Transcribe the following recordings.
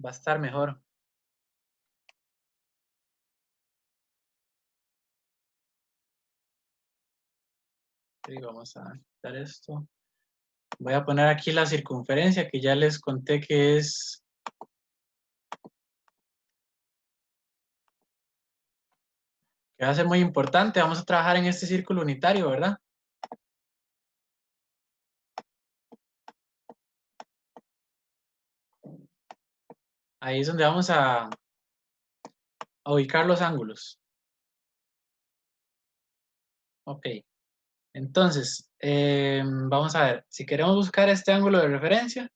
va a estar mejor. Y vamos a quitar esto. Voy a poner aquí la circunferencia que ya les conté que es que va a ser muy importante. Vamos a trabajar en este círculo unitario, ¿verdad? Ahí es donde vamos a ubicar los ángulos. Ok. Entonces, vamos a ver. Si queremos buscar este ángulo de referencia,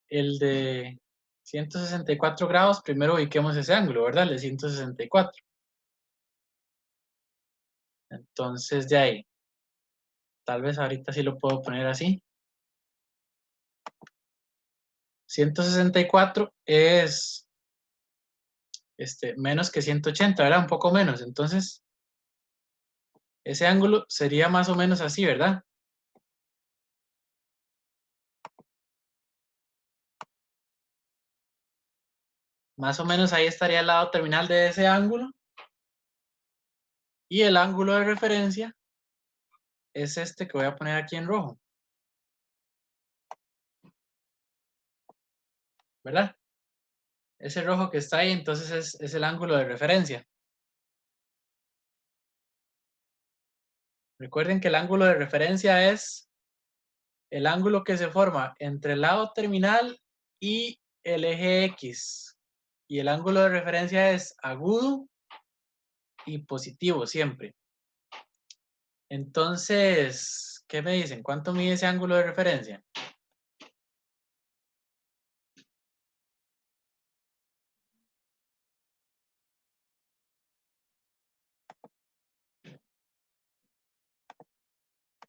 el de 164 grados, primero ubiquemos ese ángulo, ¿verdad? El de 164. Entonces, de ahí, tal vez ahorita sí lo puedo poner así. 164 es menos que 180, ¿verdad? Un poco menos. Entonces, ese ángulo sería más o menos así, ¿verdad? Más o menos ahí estaría el lado terminal de ese ángulo. Y el ángulo de referencia es este que voy a poner aquí en rojo, ¿verdad? Ese rojo que está ahí, entonces es el ángulo de referencia. Recuerden que el ángulo de referencia es el ángulo que se forma entre el lado terminal y el eje X. Y el ángulo de referencia es agudo y positivo siempre. Entonces, ¿qué me dicen? ¿Cuánto mide ese ángulo de referencia?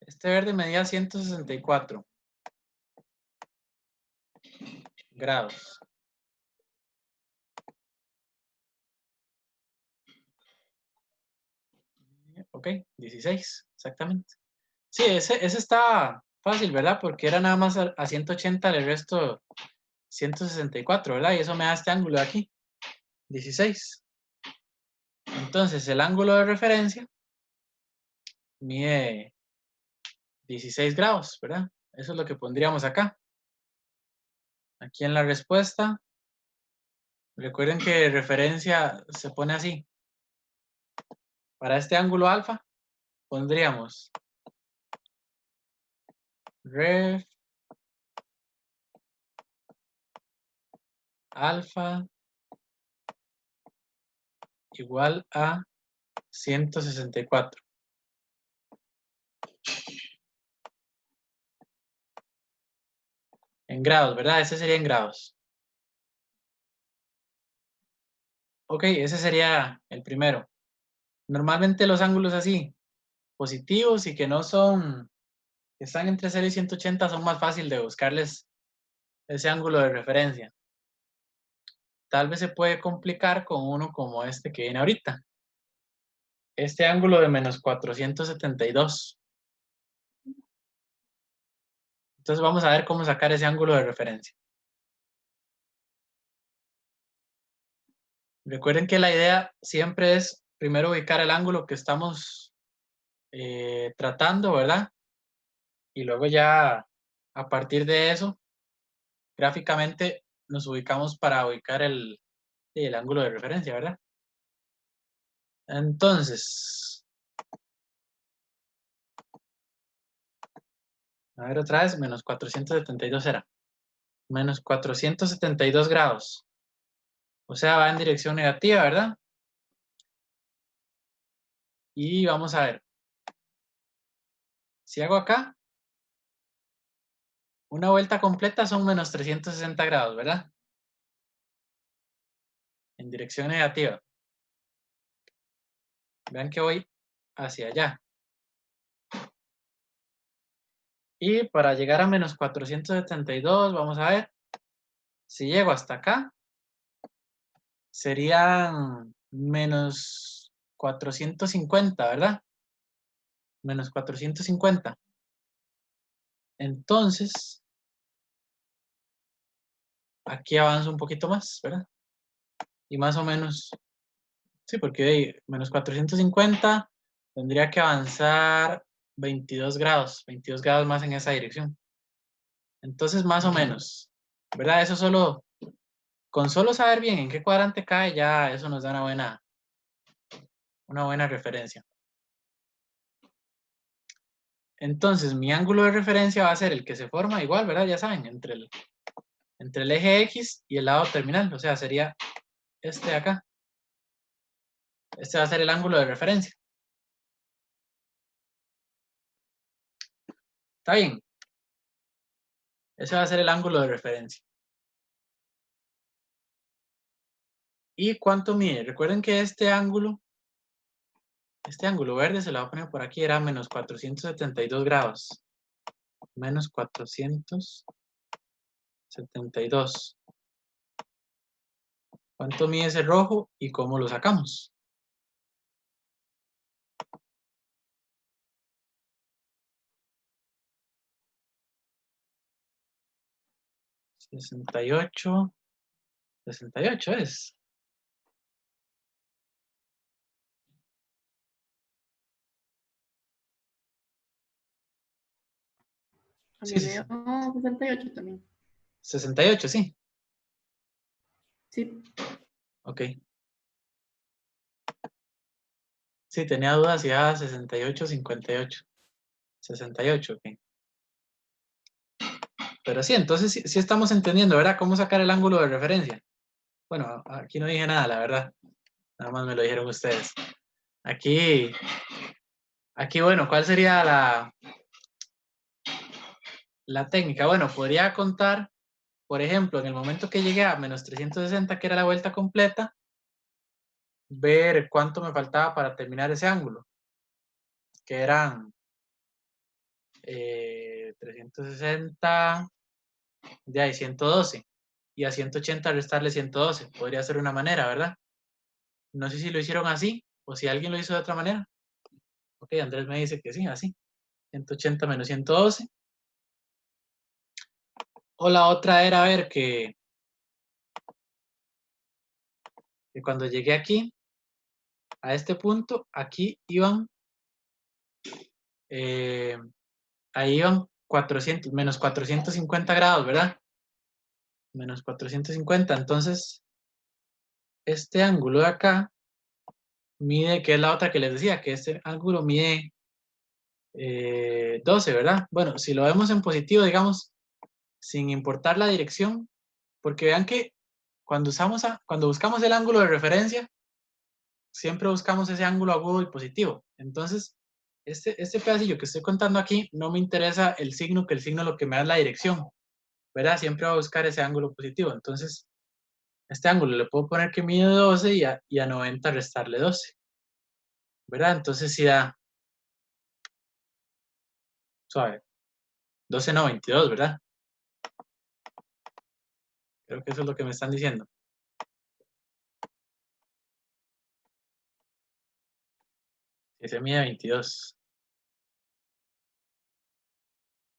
Este verde medía 164 grados. Ok, 16, exactamente. Sí, ese está fácil, ¿verdad? Porque era nada más a 180, el resto 164, ¿verdad? Y eso me da este ángulo de aquí, 16. Entonces, el ángulo de referencia mide 16 grados, ¿verdad? Eso es lo que pondríamos acá. Aquí en la respuesta, recuerden que referencia se pone así. Para este ángulo alfa, pondríamos ref alfa igual a 164. En grados, ¿verdad? Ese sería en grados. Ok, ese sería el primero. Normalmente los ángulos así, positivos y que no son, que están entre 0 y 180, son más fácil de buscarles ese ángulo de referencia. Tal vez se puede complicar con uno como este que viene ahorita. Este ángulo de menos 472. Entonces vamos a ver cómo sacar ese ángulo de referencia. Recuerden que la idea siempre es primero ubicar el ángulo que estamos tratando, ¿verdad? Y luego ya a partir de eso, gráficamente nos ubicamos para ubicar el ángulo de referencia, ¿verdad? Entonces, a ver otra vez, menos 472 era. Menos 472 grados. O sea, va en dirección negativa, ¿verdad? Y vamos a ver. Si hago acá, una vuelta completa son menos 360 grados, ¿verdad? En dirección negativa. Vean que voy hacia allá. Y para llegar a menos 472, vamos a ver. Si llego hasta acá, serían menos 450, ¿verdad? Menos 450. Entonces, aquí avanzo un poquito más, ¿verdad? Y más o menos, sí, porque de menos 450 tendría que avanzar 22 grados más en esa dirección. Entonces, más o menos, ¿verdad? Eso solo, con solo saber bien en qué cuadrante cae, ya eso nos da una buena referencia. Entonces, mi ángulo de referencia va a ser el que se forma igual, ¿verdad? Ya saben, entre el eje X y el lado terminal, o sea, sería este de acá. Este va a ser el ángulo de referencia. ¿Está bien? Ese va a ser el ángulo de referencia. ¿Y cuánto mide? Recuerden que este ángulo verde se lo voy a poner por aquí, era menos 472 grados. Menos 472. ¿Cuánto mide ese rojo y cómo lo sacamos? Sesenta y ocho es. A Sí, mí me dio 68 también. 68, sí. Sí. Ok. Sí, tenía dudas si era 68 o 58. 68, ok. Pero sí, entonces sí estamos entendiendo, ¿verdad? ¿Cómo sacar el ángulo de referencia? Bueno, aquí no dije nada, la verdad. Nada más me lo dijeron ustedes. Aquí, bueno, ¿cuál sería la técnica? Bueno, podría contar, por ejemplo, en el momento que llegué a menos 360, que era la vuelta completa, ver cuánto me faltaba para terminar ese ángulo, que eran 360, de ahí 112, y a 180 restarle 112. Podría ser una manera, ¿verdad? No sé si lo hicieron así, o si alguien lo hizo de otra manera. Ok, Andrés me dice que sí, así. 180 menos 112. O la otra era ver que cuando llegué aquí, a este punto, aquí iban, eh, ahí iban 400, menos 450 grados, ¿verdad? Menos 450. Entonces, este ángulo de acá mide, que es la otra que les decía, que este ángulo mide 12, ¿verdad? Bueno, si lo vemos en positivo, digamos, sin importar la dirección, porque vean que cuando buscamos el ángulo de referencia, siempre buscamos ese ángulo agudo y positivo. Entonces, este pedacillo que estoy contando aquí, no me interesa el signo, que el signo lo que me da es la dirección, ¿verdad? Siempre va a buscar ese ángulo positivo. Entonces, este ángulo le puedo poner que mide 12 y a 90 restarle 12, ¿verdad? Entonces, sí da, suave, 12 no, 22, ¿verdad? Creo que eso es lo que me están diciendo. Ese mide 22.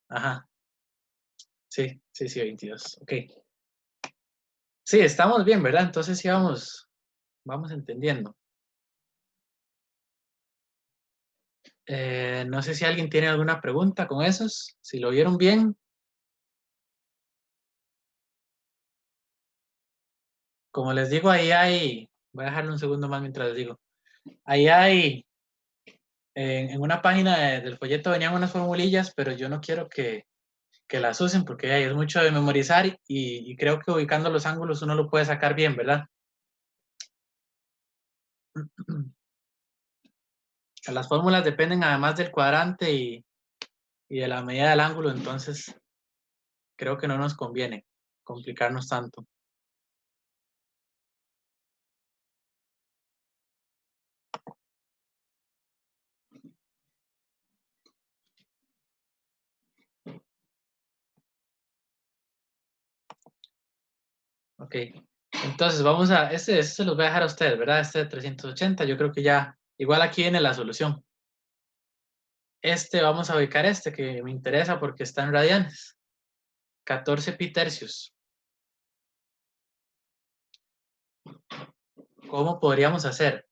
Ajá, sí, 22. Ok. Sí, estamos bien, ¿verdad? Entonces sí vamos entendiendo. No sé si alguien tiene alguna pregunta con esos. Si lo vieron bien, como les digo, ahí hay, voy a dejarlo un segundo más mientras les digo. Ahí hay, en una página del folleto venían unas formulillas, pero yo no quiero que las usen porque es mucho de memorizar y creo que ubicando los ángulos uno lo puede sacar bien, ¿verdad? Las fórmulas dependen además del cuadrante y de la medida del ángulo, entonces creo que no nos conviene complicarnos tanto. Ok, entonces vamos a, este se los voy a dejar a ustedes, ¿verdad? Este de 380, yo creo que ya, igual aquí viene la solución. Vamos a ubicar que me interesa porque está en radianes. 14 pi tercios. ¿Cómo podríamos hacer?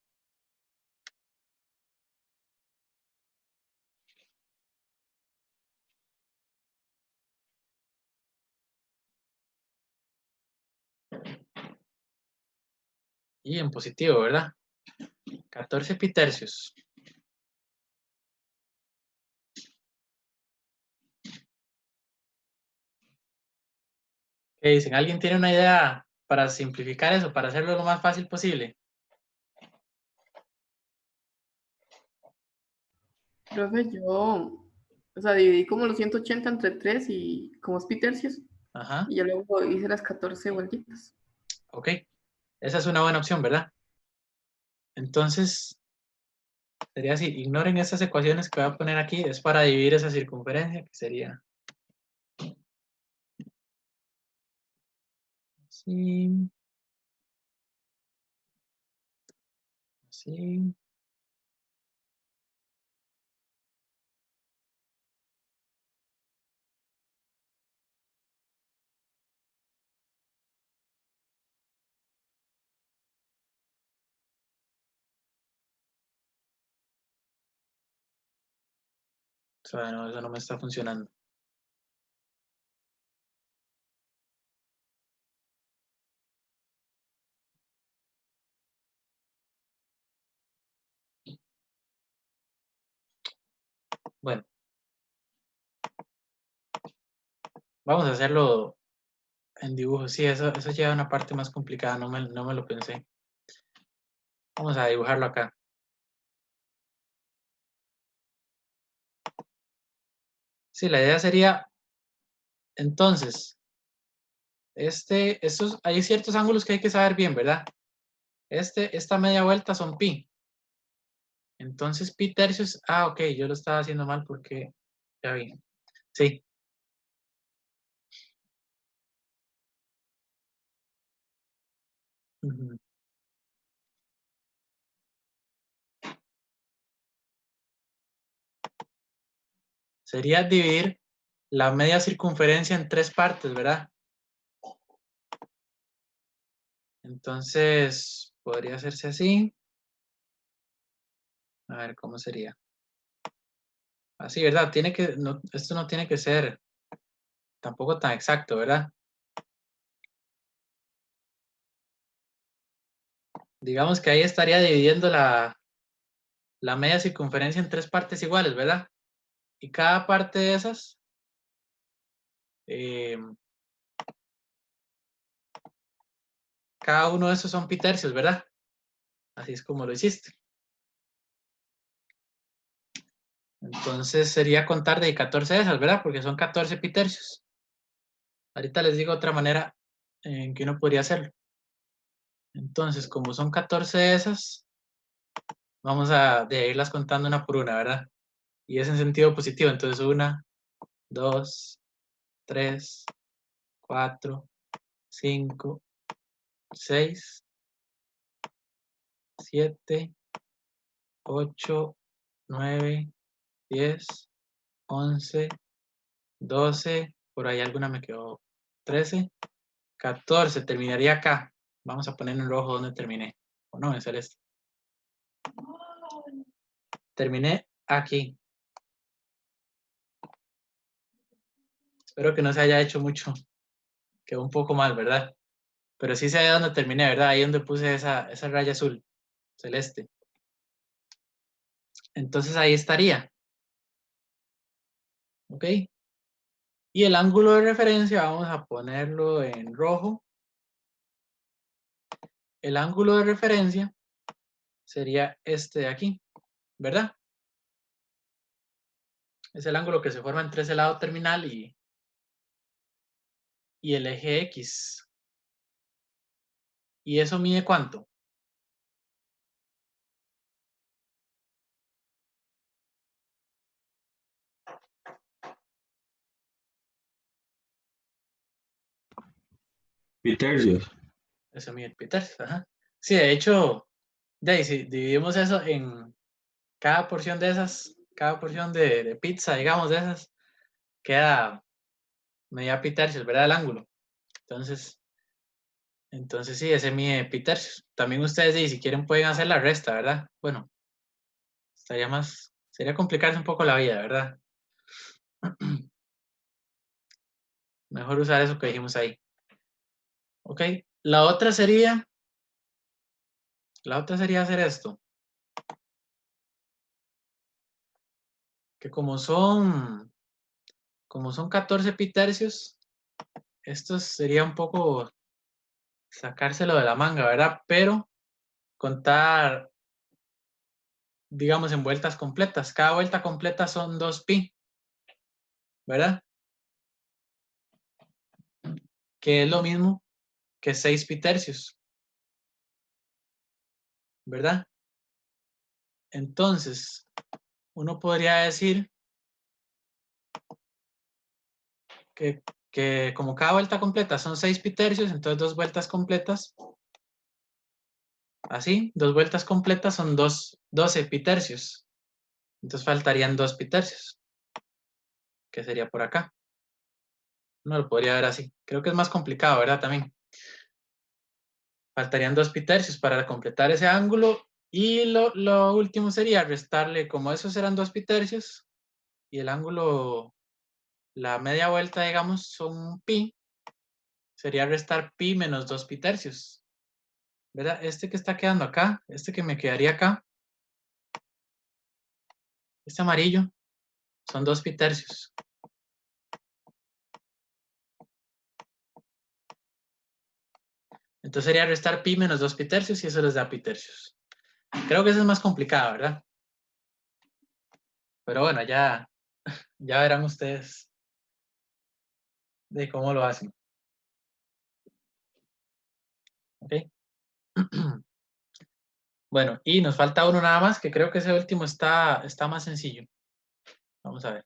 Y en positivo, ¿verdad? 14 pitercios. ¿Qué dicen? ¿Alguien tiene una idea para simplificar eso, para hacerlo lo más fácil posible? Profe, o sea, dividí como los 180 entre 3 y como es tercios, Ajá, y ya luego hice las 14 vueltitas. ok. Esa es una buena opción, ¿verdad? Entonces, sería así. Ignoren estas ecuaciones que voy a poner aquí. Es para dividir esa circunferencia, que sería así, así. O sea, no, eso no me está funcionando. Bueno, vamos a hacerlo en dibujo. Sí, eso lleva una parte más complicada. No me lo pensé. Vamos a dibujarlo acá. Sí, la idea sería, entonces, hay ciertos ángulos que hay que saber bien, ¿verdad? Esta media vuelta son pi. Entonces, pi tercios, ok, yo lo estaba haciendo mal porque, ya vi. Sí. Ujú. Sería dividir la media circunferencia en 3 partes, ¿verdad? Entonces, podría hacerse así. A ver, ¿cómo sería? Así, ¿verdad? Esto no tiene que ser tampoco tan exacto, ¿verdad? Digamos que ahí estaría dividiendo la media circunferencia en 3 partes iguales, ¿verdad? Y cada parte de esas, eh, cada uno de esos son pi tercios, ¿verdad? Así es como lo hiciste. Entonces sería contar de 14 de esas, ¿verdad? Porque son 14 pi tercios. Ahorita les digo otra manera en que uno podría hacerlo. Entonces, como son 14 de esas, vamos de irlas contando una por una, ¿verdad? Y es en sentido positivo. Entonces, 1, 2, 3, 4, 5, 6, 7, 8, 9, 10, 11, 12, por ahí alguna me quedó, 13, 14, terminaría acá. Vamos a poner en rojo donde terminé. O no, en celeste. Terminé aquí. Espero que no se haya hecho mucho. Quedó un poco mal, ¿verdad? Pero sí sé dónde terminé, ¿verdad? Ahí donde puse esa raya azul, celeste. Entonces ahí estaría. ¿Ok? Y el ángulo de referencia vamos a ponerlo en rojo. El ángulo de referencia sería este de aquí, ¿verdad? Es el ángulo que se forma entre ese lado terminal y el eje X. ¿Y eso mide cuánto? Pitercios. Eso mide pi tercios, ajá. Sí, de hecho, si dividimos eso en cada porción de esas, cada porción de pizza, digamos, de esas, queda media pi tercios, ¿verdad? El ángulo. Entonces, Entonces sí, ese mide pi tercios. También ustedes, si quieren, pueden hacer la resta, ¿verdad? Bueno, sería complicarse un poco la vida, ¿verdad? Mejor usar eso que dijimos ahí. Ok, la otra sería hacer esto. Que como son 14 pi tercios, esto sería un poco sacárselo de la manga, ¿verdad? Pero contar, digamos, en vueltas completas. Cada vuelta completa son 2 pi, ¿verdad? Que es lo mismo que 6 pi tercios, ¿verdad? Entonces, uno podría decir que como cada vuelta completa son 6 pi tercios, entonces 2 vueltas completas, así, 2 vueltas completas son 12 pi tercios. Entonces faltarían 2 pi tercios, que sería por acá. Uno lo podría ver así. Creo que es más complicado, ¿verdad? También. Faltarían 2 pi tercios para completar ese ángulo. Y lo último sería restarle, como esos eran 2 pi tercios, y el ángulo, la media vuelta, digamos, son pi, sería restar pi menos 2 pi tercios. ¿Verdad? Este que está quedando acá, este que me quedaría acá, este amarillo, son 2 pi tercios. Entonces sería restar pi menos 2 pi tercios y eso les da pi tercios. Creo que eso es más complicado, ¿verdad? Pero bueno, ya verán ustedes de cómo lo hacen. ¿Ok? Bueno, y nos falta uno nada más, que creo que ese último está más sencillo. Vamos a ver.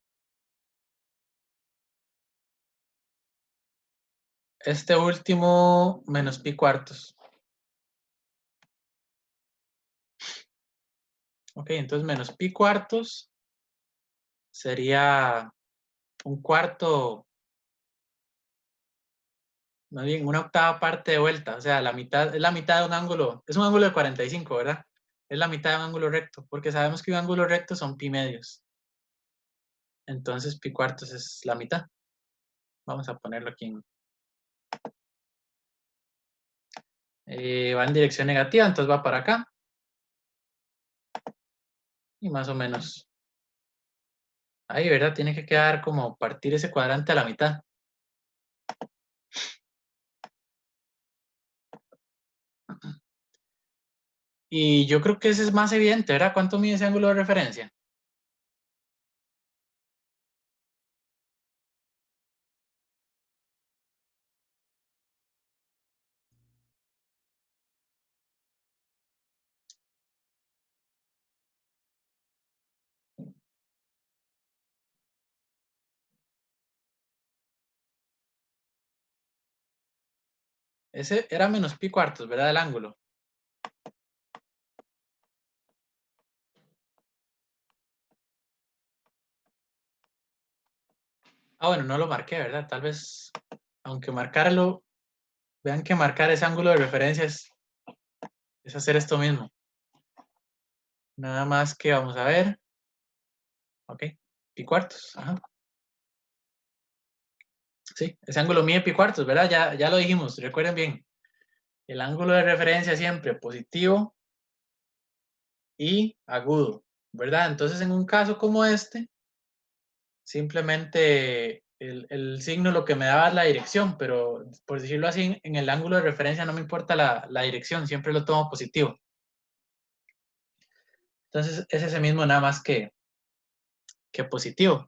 Este último menos pi cuartos. Ok, entonces menos pi cuartos sería un cuarto, más bien una octava parte de vuelta. O sea, es la mitad de un ángulo. Es un ángulo de 45, ¿verdad? Es la mitad de un ángulo recto, porque sabemos que un ángulo recto son pi medios. Entonces pi cuartos es la mitad. Vamos a ponerlo aquí. Va en dirección negativa, entonces va para acá. Y más o menos ahí, ¿verdad? Tiene que quedar como partir ese cuadrante a la mitad. Y yo creo que ese es más evidente, ¿verdad? ¿Cuánto mide ese ángulo de referencia? Ese era menos pi cuartos, ¿verdad? El ángulo. Ah, bueno, no lo marqué, ¿verdad? Tal vez, aunque marcarlo, vean que marcar ese ángulo de referencia es hacer esto mismo. Nada más que vamos a ver. Ok, pi cuartos. Ajá. Sí, ese ángulo mide pi cuartos, ¿verdad? Ya lo dijimos, recuerden bien. El ángulo de referencia siempre positivo y agudo, ¿verdad? Entonces, en un caso como este, simplemente el signo lo que me daba es la dirección, pero por decirlo así, en el ángulo de referencia no me importa la dirección, siempre lo tomo positivo. Entonces, es ese mismo nada más que positivo.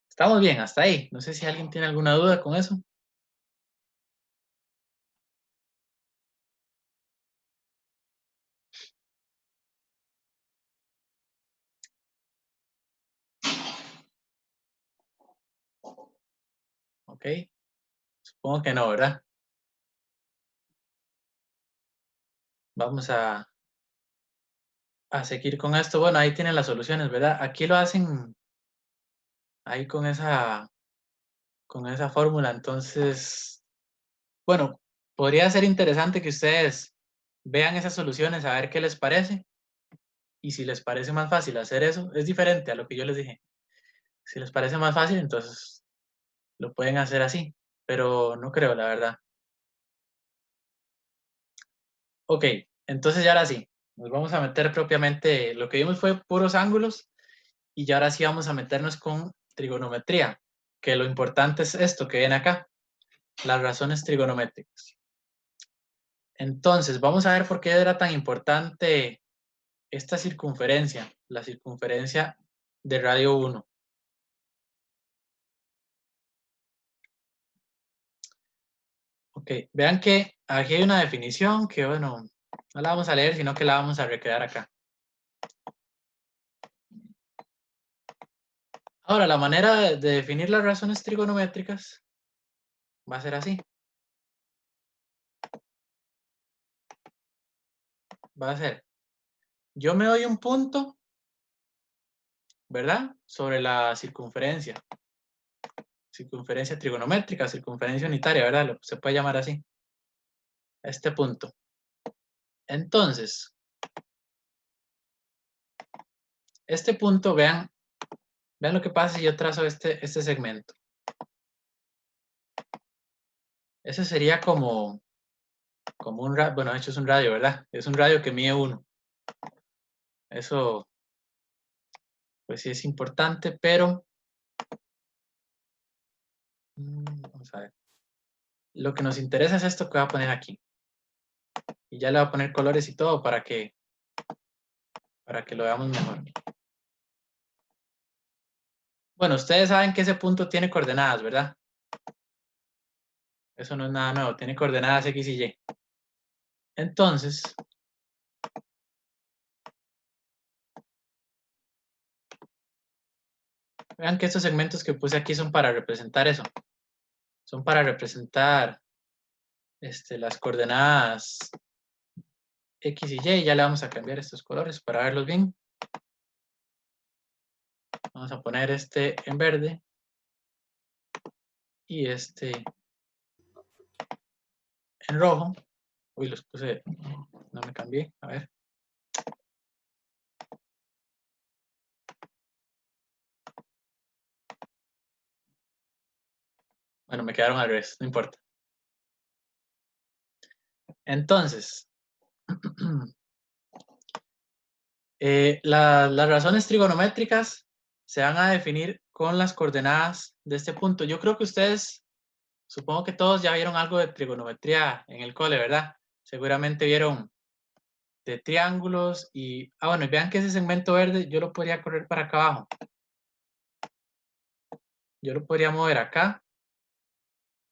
Estamos bien, hasta ahí. No sé si alguien tiene alguna duda con eso. Ok, supongo que no, ¿verdad? Vamos a seguir con esto. Bueno, ahí tienen las soluciones, ¿verdad? Aquí lo hacen ahí con esa fórmula, entonces Bueno, podría ser interesante que ustedes vean esas soluciones, a ver qué les parece. Y si les parece más fácil hacer eso, es diferente a lo que yo les dije. Si les parece más fácil, entonces lo pueden hacer así, pero no creo, la verdad. Ok, entonces ya ahora sí, nos vamos a meter propiamente, lo que vimos fue puros ángulos y ya ahora sí vamos a meternos con trigonometría, que lo importante es esto que ven acá, las razones trigonométricas. Entonces, vamos a ver por qué era tan importante esta circunferencia, la circunferencia de radio 1. Ok, vean que aquí hay una definición que, bueno, no la vamos a leer, sino que la vamos a recrear acá. Ahora, la manera de definir las razones trigonométricas va a ser así. Va a ser, yo me doy un punto, ¿verdad? Sobre la circunferencia. Circunferencia trigonométrica, circunferencia unitaria, ¿verdad? Se puede llamar así. Este punto. Entonces, este punto, vean lo que pasa si yo trazo este segmento. Ese sería como un radio, bueno, de hecho es un radio, ¿verdad? Es un radio que mide 1. Eso, pues sí es importante, pero vamos a ver. Lo que nos interesa es esto que voy a poner aquí. Y ya le voy a poner colores y todo para que lo veamos mejor. Bueno, ustedes saben que ese punto tiene coordenadas, ¿verdad? Eso no es nada nuevo, tiene coordenadas X y Y. Entonces, vean que estos segmentos que puse aquí son para representar eso. Son para representar las coordenadas X y Y. Ya le vamos a cambiar estos colores para verlos bien. Vamos a poner este en verde y este en rojo. Uy, los puse, no me cambié, a ver. Bueno, me quedaron al revés, no importa. Entonces, las razones trigonométricas se van a definir con las coordenadas de este punto. Yo creo que ustedes, supongo que todos ya vieron algo de trigonometría en el cole, ¿verdad? Seguramente vieron de triángulos y... Ah, bueno, y vean que ese segmento verde yo lo podría correr para acá abajo. Yo lo podría mover acá.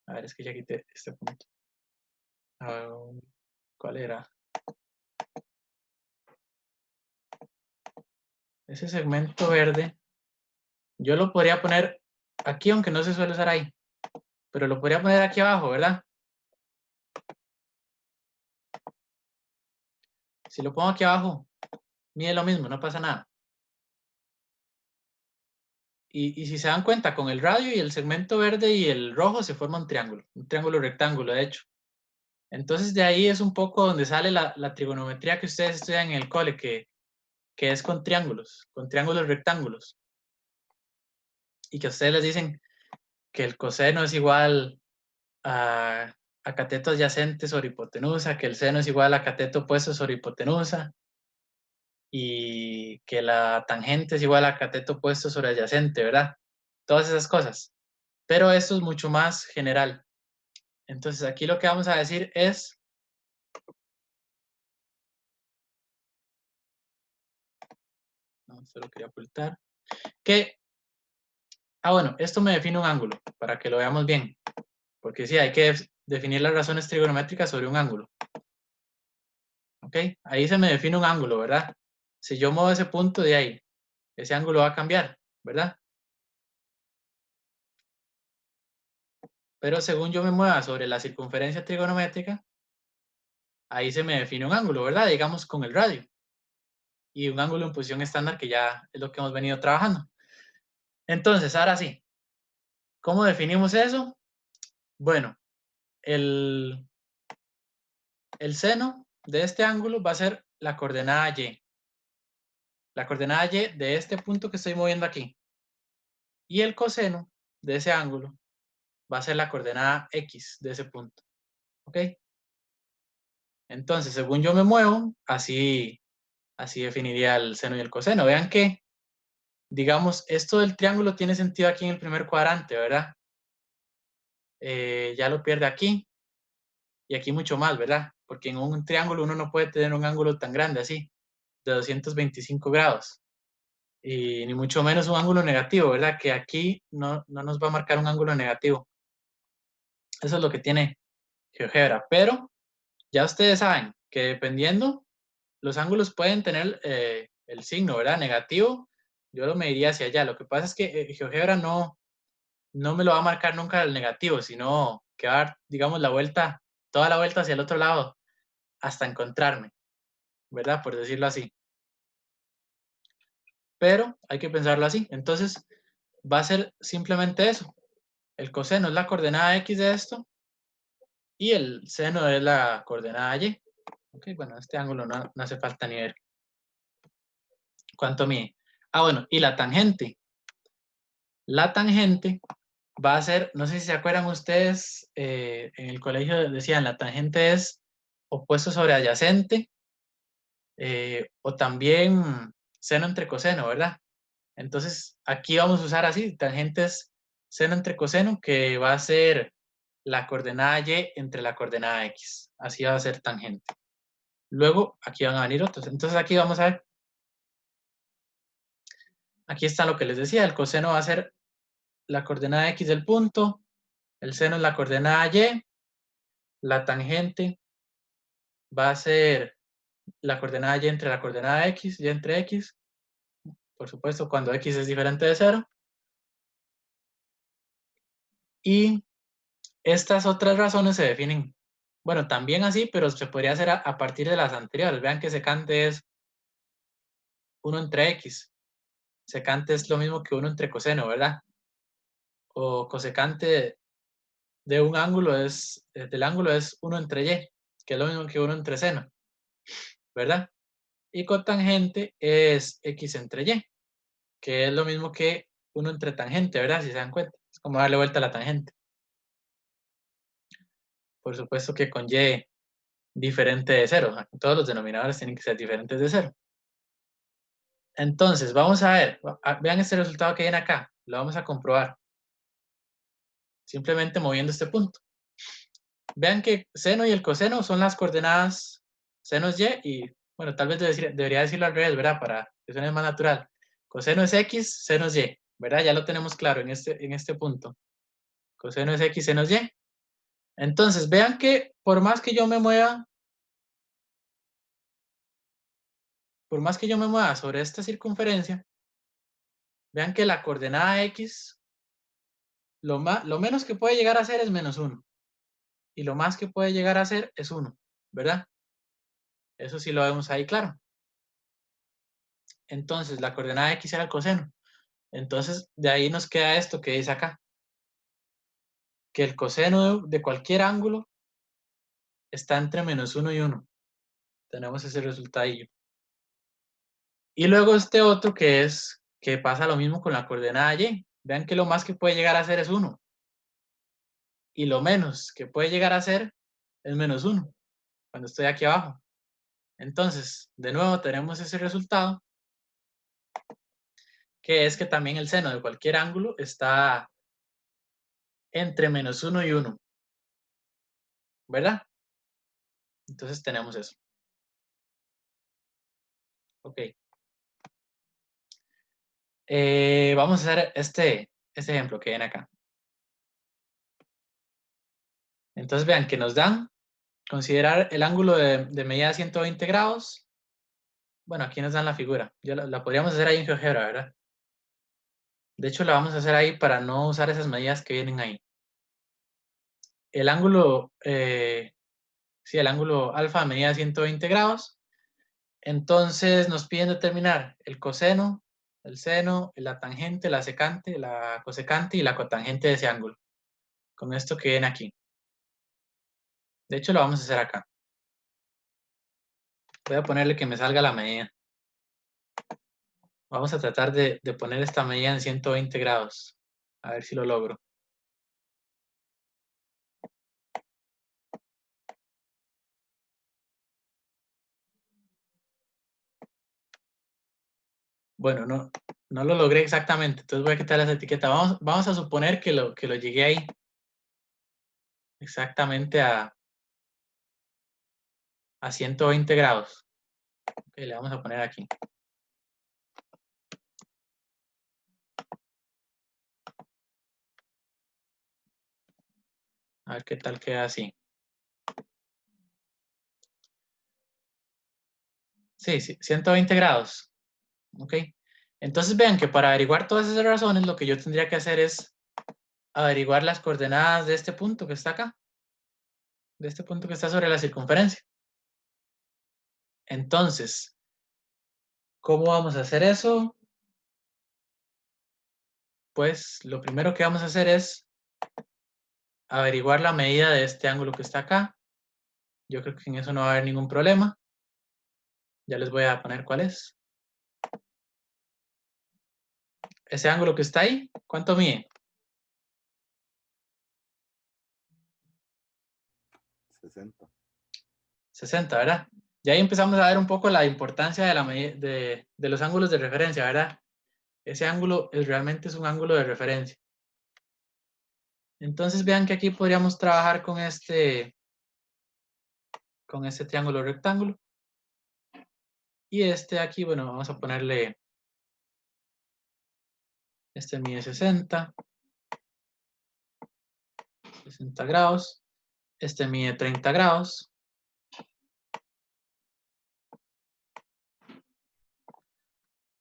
A ver, es que ya quité este punto. ¿Cuál era? Ese segmento verde, yo lo podría poner aquí, aunque no se suele usar ahí. Pero lo podría poner aquí abajo, ¿verdad? Si lo pongo aquí abajo, mide lo mismo, no pasa nada. Y si se dan cuenta, con el radio y el segmento verde y el rojo se forma un triángulo rectángulo, de hecho. Entonces de ahí es un poco donde sale la trigonometría que ustedes estudian en el cole, que es con triángulos rectángulos. Y que a ustedes les dicen que el coseno es igual a cateto adyacente sobre hipotenusa, que el seno es igual a cateto opuesto sobre hipotenusa, y que la tangente es igual a cateto opuesto sobre adyacente, ¿verdad? Todas esas cosas. Pero esto es mucho más general. Entonces aquí lo que vamos a decir es no, se lo quería ocultar, que, bueno, esto me define un ángulo, para que lo veamos bien, porque sí, hay que definir las razones trigonométricas sobre un ángulo. ¿Ok? Ahí se me define un ángulo, ¿verdad? Si yo muevo ese punto de ahí, ese ángulo va a cambiar, ¿verdad? Pero según yo me mueva sobre la circunferencia trigonométrica, ahí se me define un ángulo, ¿verdad? Digamos con el radio. Y un ángulo en posición estándar que ya es lo que hemos venido trabajando. Entonces, ahora sí, ¿cómo definimos eso? Bueno, el seno de este ángulo va a ser la coordenada y. La coordenada y de este punto que estoy moviendo aquí. Y el coseno de ese ángulo va a ser la coordenada x de ese punto. ¿Ok? Entonces, según yo me muevo, así definiría el seno y el coseno. Vean que, digamos, esto del triángulo tiene sentido aquí en el primer cuadrante, ¿verdad? Ya lo pierde aquí y aquí mucho más, ¿verdad? Porque en un triángulo uno no puede tener un ángulo tan grande así, de 225 grados. Y ni mucho menos un ángulo negativo, ¿verdad? Que aquí no nos va a marcar un ángulo negativo. Eso es lo que tiene GeoGebra. Pero ya ustedes saben que dependiendo, los ángulos pueden tener el signo, ¿verdad? Negativo, yo lo mediría hacia allá. Lo que pasa es que GeoGebra no me lo va a marcar nunca el negativo, sino que va a dar, digamos, toda la vuelta hacia el otro lado hasta encontrarme, ¿verdad? Por decirlo así. Pero hay que pensarlo así. Entonces, va a ser simplemente eso. El coseno es la coordenada x de esto y el seno es la coordenada y. Ok, bueno, este ángulo no hace falta ni ver cuánto mide. Ah, bueno, y la tangente. La tangente va a ser, no sé si se acuerdan ustedes, en el colegio decían, la tangente es opuesto sobre adyacente o también seno entre coseno, ¿verdad? Entonces, aquí vamos a usar así, tangente es seno entre coseno, que va a ser la coordenada y entre la coordenada x. Así va a ser tangente. Luego, aquí van a venir otros. Entonces, aquí vamos a ver. Aquí está lo que les decía, el coseno va a ser la coordenada x del punto, el seno es la coordenada y, la tangente va a ser la coordenada y entre la coordenada x, y entre x, por supuesto, cuando x es diferente de 0. Y estas otras razones se definen, bueno, también así, pero se podría hacer a partir de las anteriores. Vean que secante es 1 entre x. Secante es lo mismo que 1 entre coseno, ¿verdad? O cosecante de un ángulo del ángulo es 1 entre y, que es lo mismo que 1 entre seno, ¿verdad? Y cotangente es x entre y, que es lo mismo que 1 entre tangente, ¿verdad? Si se dan cuenta. Es como darle vuelta a la tangente. Por supuesto que con y diferente de 0. Todos los denominadores tienen que ser diferentes de 0. Entonces, vamos a ver. Vean este resultado que viene acá. Lo vamos a comprobar. Simplemente moviendo este punto. Vean que seno y el coseno son las coordenadas seno es y, bueno, tal vez debería decirlo al revés, ¿verdad? Para que suene más natural. Coseno es x, seno es y, ¿verdad? Ya lo tenemos claro en este punto. Coseno es x, seno es y. Entonces, vean que por más que yo me mueva sobre esta circunferencia, vean que la coordenada x, lo menos que puede llegar a ser es menos 1. Y lo más que puede llegar a ser es 1, ¿verdad? Eso sí lo vemos ahí claro. Entonces, la coordenada x era el coseno. Entonces, de ahí nos queda esto que dice acá. Que el coseno de cualquier ángulo está entre menos 1 y 1. Tenemos ese resultadillo. Y luego este otro que pasa lo mismo con la coordenada y. Vean que lo más que puede llegar a ser es 1. Y lo menos que puede llegar a ser es menos 1, cuando estoy aquí abajo. Entonces, de nuevo tenemos ese resultado, que es que también el seno de cualquier ángulo está entre menos 1 y 1, ¿verdad? Entonces tenemos eso. Ok. Vamos a hacer este ejemplo que viene acá. Entonces vean que nos dan considerar el ángulo de medida 120 grados. Bueno, aquí nos dan la figura. Ya la podríamos hacer ahí en GeoGebra, ¿verdad? De hecho, la vamos a hacer ahí para no usar esas medidas que vienen ahí. El ángulo, sí, el ángulo alfa medida 120 grados. Entonces nos piden determinar el coseno, el seno, la tangente, la secante, la cosecante y la cotangente de ese ángulo. Con esto que viene aquí. De hecho, lo vamos a hacer acá. Voy a ponerle que me salga la medida. Vamos a tratar de poner esta medida en 120 grados. A ver si lo logro. Bueno, no lo logré exactamente, entonces voy a quitar las etiquetas. Vamos a suponer que lo llegué ahí exactamente a 120 grados. Ok, le vamos a poner aquí. A ver qué tal queda así. Sí, 120 grados. Ok. Entonces vean que para averiguar todas esas razones, lo que yo tendría que hacer es averiguar las coordenadas de este punto que está acá. De este punto que está sobre la circunferencia. Entonces, ¿cómo vamos a hacer eso? Pues lo primero que vamos a hacer es averiguar la medida de este ángulo que está acá. Yo creo que en eso no va a haber ningún problema. Ya les voy a poner cuál es. Ese ángulo que está ahí, ¿cuánto mide? 60. 60, ¿verdad? Ya ahí empezamos a ver un poco la importancia de los ángulos de referencia, ¿verdad? Ese ángulo realmente es un ángulo de referencia. Entonces vean que aquí podríamos trabajar con este triángulo rectángulo. Y este aquí, bueno, vamos a ponerle, este mide 60 grados. Este mide 30 grados.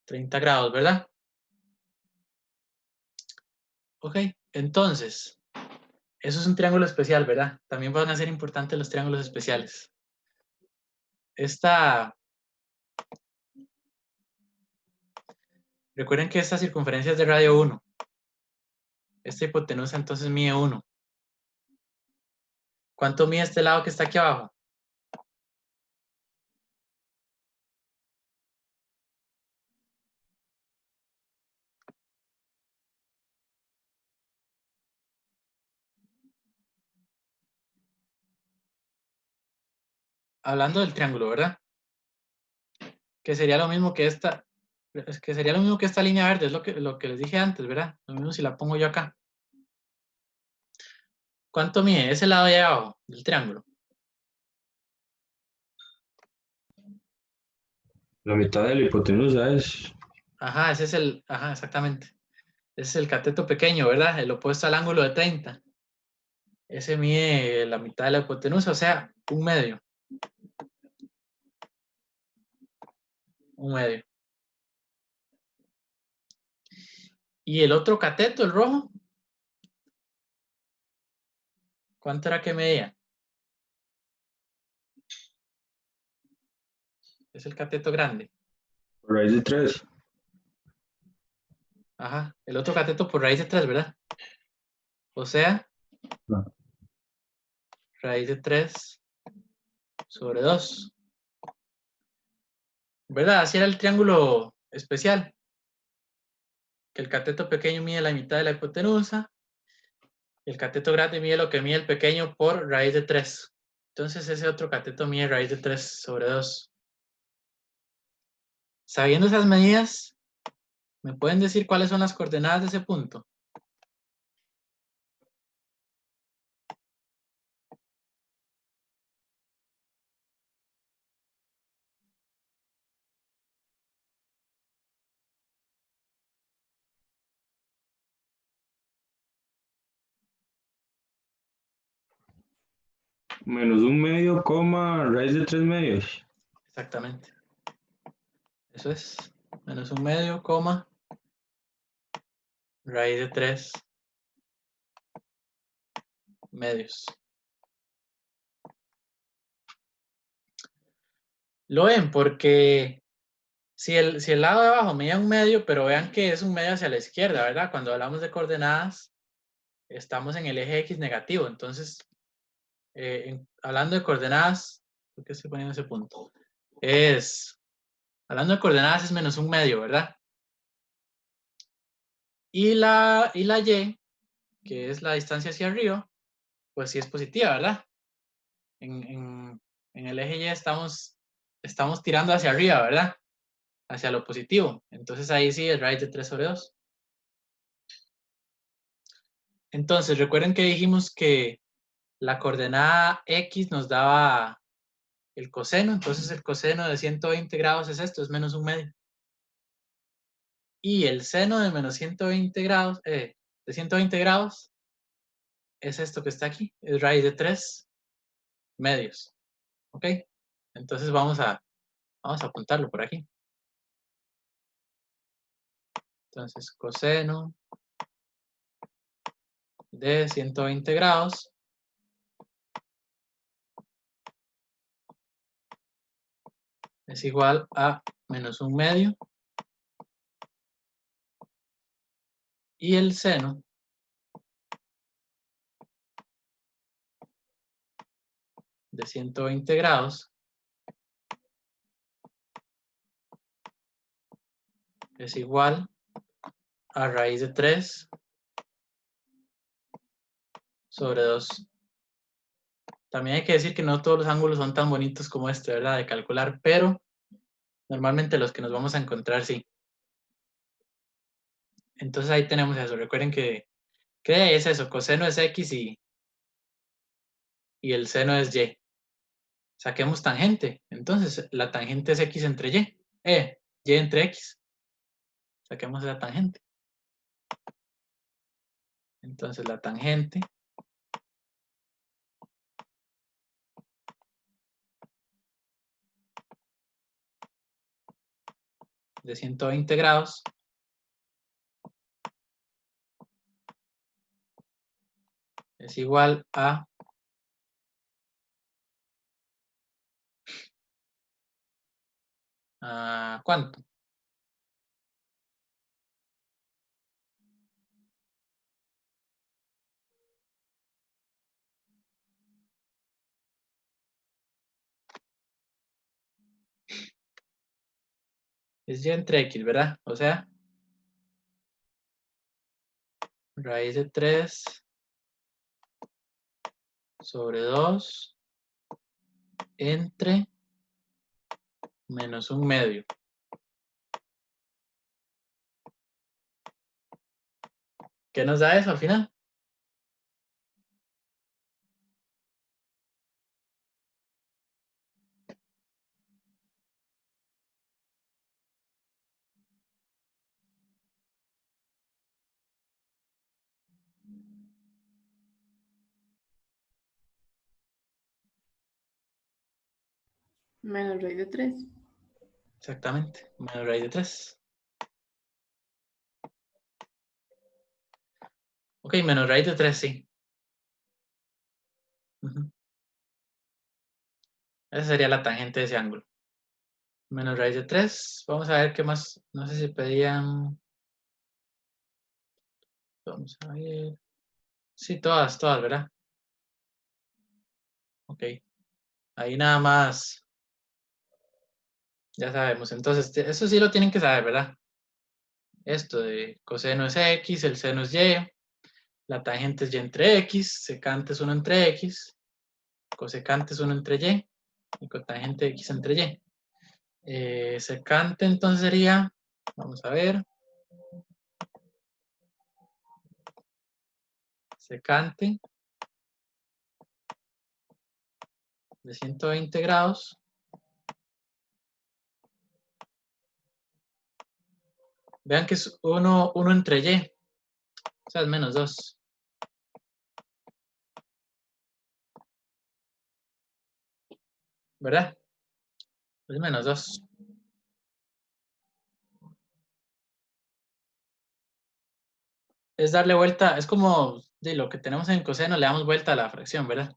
30 grados, ¿verdad? Ok, entonces, eso es un triángulo especial, ¿verdad? También van a ser importantes los triángulos especiales. Recuerden que esta circunferencia es de radio 1. Esta hipotenusa entonces mide 1. ¿Cuánto mide este lado que está aquí abajo? Hablando del triángulo, ¿verdad? Que sería lo mismo que esta, línea verde, es lo que les dije antes, ¿verdad? Lo mismo si la pongo yo acá. ¿Cuánto mide ese lado de abajo del triángulo? La mitad de la hipotenusa es. Ajá, exactamente. Ese es el cateto pequeño, ¿verdad? El opuesto al ángulo de 30. Ese mide la mitad de la hipotenusa, o sea, un medio. Un medio. Y el otro cateto, el rojo, ¿cuánto era que medía? Es el cateto grande. Raíz de 3. Ajá, el otro cateto por raíz de 3, ¿verdad? O sea, No. raíz de 3 sobre 2. ¿Verdad? Así era el triángulo especial. Que el cateto pequeño mide la mitad de la hipotenusa. Y el cateto grande mide lo que mide el pequeño por raíz de 3. Entonces ese otro cateto mide raíz de 3 sobre 2. Sabiendo esas medidas, ¿me pueden decir cuáles son las coordenadas de ese punto? Menos un medio, coma, raíz de 3 medios. Exactamente. Eso es. Menos un medio, coma, raíz de 3 medios. Lo ven porque si el lado de abajo mide un medio, pero vean que es un medio hacia la izquierda, ¿verdad? Cuando hablamos de coordenadas, estamos en el eje X negativo. Entonces, hablando de coordenadas, ¿por qué estoy poniendo ese punto? Hablando de coordenadas es menos un medio, ¿verdad? Y la y, que es la distancia hacia arriba, pues sí es positiva, ¿verdad? En el eje Y estamos tirando hacia arriba, ¿verdad? Hacia lo positivo. Entonces ahí sí es raíz de 3 sobre 2. Entonces, recuerden que dijimos que la coordenada X nos daba el coseno. Entonces el coseno de 120 grados es esto, es menos un medio. Y el seno de menos 120 grados, de 120 grados, es esto que está aquí, es raíz de 3 medios. ¿Ok? Entonces vamos a apuntarlo por aquí. Entonces, coseno de 120 grados es igual a menos un medio. Y el seno de 120 grados es igual a raíz de 3 sobre 2. También hay que decir que no todos los ángulos son tan bonitos como este, ¿verdad? De calcular, pero normalmente los que nos vamos a encontrar sí. Entonces ahí tenemos eso. Recuerden que es eso, coseno es X y el seno es Y. Saquemos tangente. Entonces la tangente es X entre Y. Y entre X. Saquemos esa tangente. Entonces la tangente de 120 grados es igual a ¿cuánto? Es Y entre X, ¿verdad? O sea, raíz de 3 sobre 2 entre menos un medio. ¿Qué nos da eso al final? Menos raíz de 3. Exactamente, menos raíz de 3. Ok, menos raíz de 3, sí. Esa sería la tangente de ese ángulo. Menos raíz de 3. Vamos a ver qué más. No sé si pedían. Vamos a ver. Sí, todas, ¿verdad? Ok. Ahí nada más. Ya sabemos. Entonces, eso sí lo tienen que saber, ¿verdad? Esto de coseno es X, el seno es Y, la tangente es Y entre X, secante es 1 entre X, cosecante es 1 entre y cotangente X entre Y. Secante entonces sería, vamos a ver, secante de 120 grados vean que es 1 entre Y, o sea, es menos 2. ¿Verdad? Es menos 2. Es darle vuelta, es como de lo que tenemos en coseno, le damos vuelta a la fracción, ¿verdad?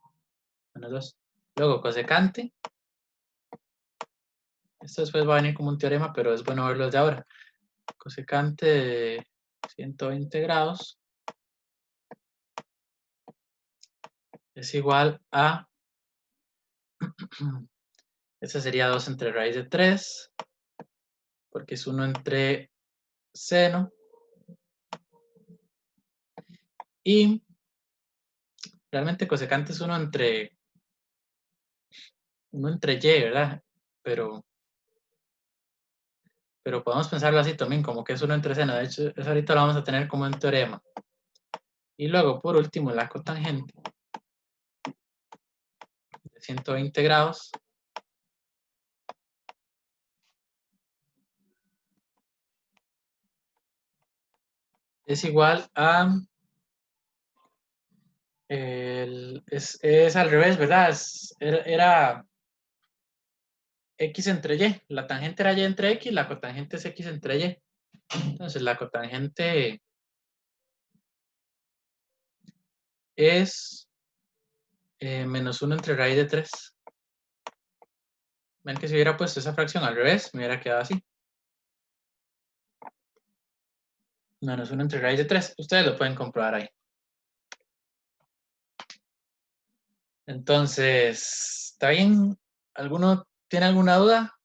Menos 2. Luego cosecante. Esto después va a venir como un teorema, pero es bueno verlo desde ahora. Cosecante de 120 grados es igual a, esta sería 2 entre raíz de 3, porque es 1 entre seno, y realmente cosecante es 1 entre y, ¿verdad? Pero podemos pensarlo así también, como que es 1 entre seno. De hecho, eso ahorita lo vamos a tener como un teorema. Y luego, por último, la cotangente de 120 grados es igual a, es al revés, ¿verdad? Era x entre y. La tangente era y entre x, la cotangente es x entre y. Entonces, la cotangente es menos 1 entre raíz de 3. Ven que si hubiera puesto esa fracción al revés, me hubiera quedado así. Menos 1 entre raíz de 3. Ustedes lo pueden comprobar ahí. Entonces, ¿está bien? ¿Alguno tiene alguna duda?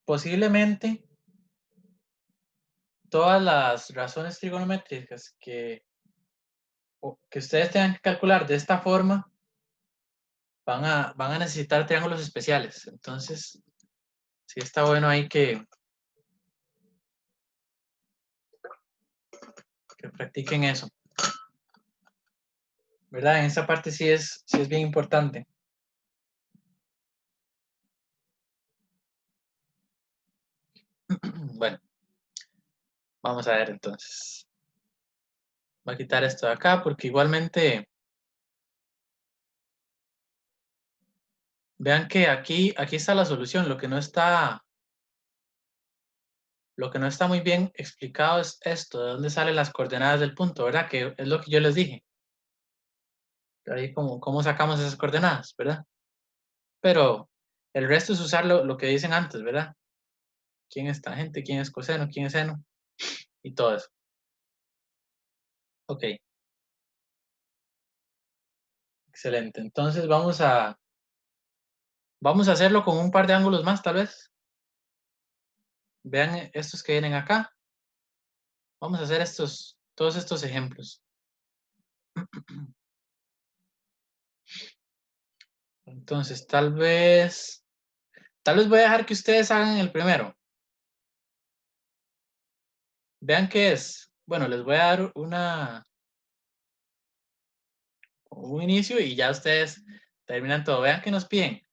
Posiblemente todas las razones trigonométricas que ustedes tengan que calcular de esta forma van a necesitar triángulos especiales. Entonces, sí está bueno ahí que practiquen eso. ¿Verdad? En esta parte sí es bien importante. Bueno, vamos a ver entonces. Voy a quitar esto de acá porque igualmente vean que aquí está la solución. Lo que no está muy bien explicado es esto, de dónde salen las coordenadas del punto, ¿verdad? Que es lo que yo les dije. Ahí cómo sacamos esas coordenadas, ¿verdad? Pero el resto es usar lo que dicen antes, ¿verdad? ¿Quién es tangente? ¿Quién es coseno? ¿Quién es seno? Y todo eso. Ok. Excelente. Entonces vamos a hacerlo con un par de ángulos más, tal vez. Vean estos que vienen acá. Vamos a hacer todos estos ejemplos. Entonces, tal vez voy a dejar que ustedes hagan el primero. Vean qué es. Bueno, les voy a dar un inicio y ya ustedes terminan todo. Vean que nos piden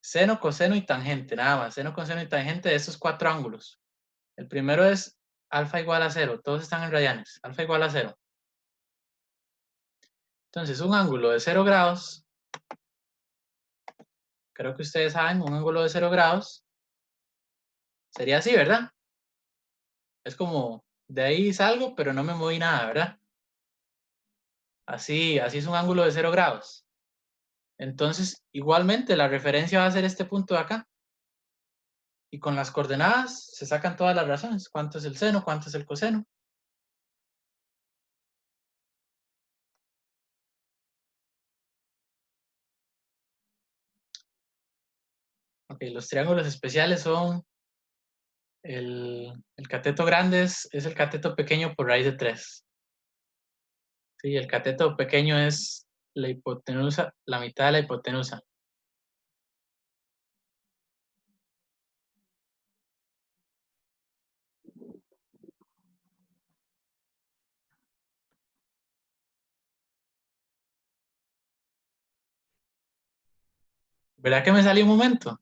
seno, coseno y tangente, nada más. Seno, coseno y tangente de estos 4 ángulos. El primero es alfa igual a 0. Todos están en radianes. Alfa igual a 0. Entonces, un ángulo de 0 grados, creo que ustedes saben, un ángulo de 0 grados sería así, ¿verdad? Es como, de ahí salgo, pero no me moví nada, ¿verdad? Así es un ángulo de 0 grados. Entonces, igualmente, la referencia va a ser este punto de acá. Y con las coordenadas se sacan todas las razones. ¿Cuánto es el seno? ¿Cuánto es el coseno? Ok, los triángulos especiales son el cateto grande es el cateto pequeño por raíz de 3. Sí, el cateto pequeño es la hipotenusa, la mitad de la hipotenusa. ¿Verdad que me salí un momento?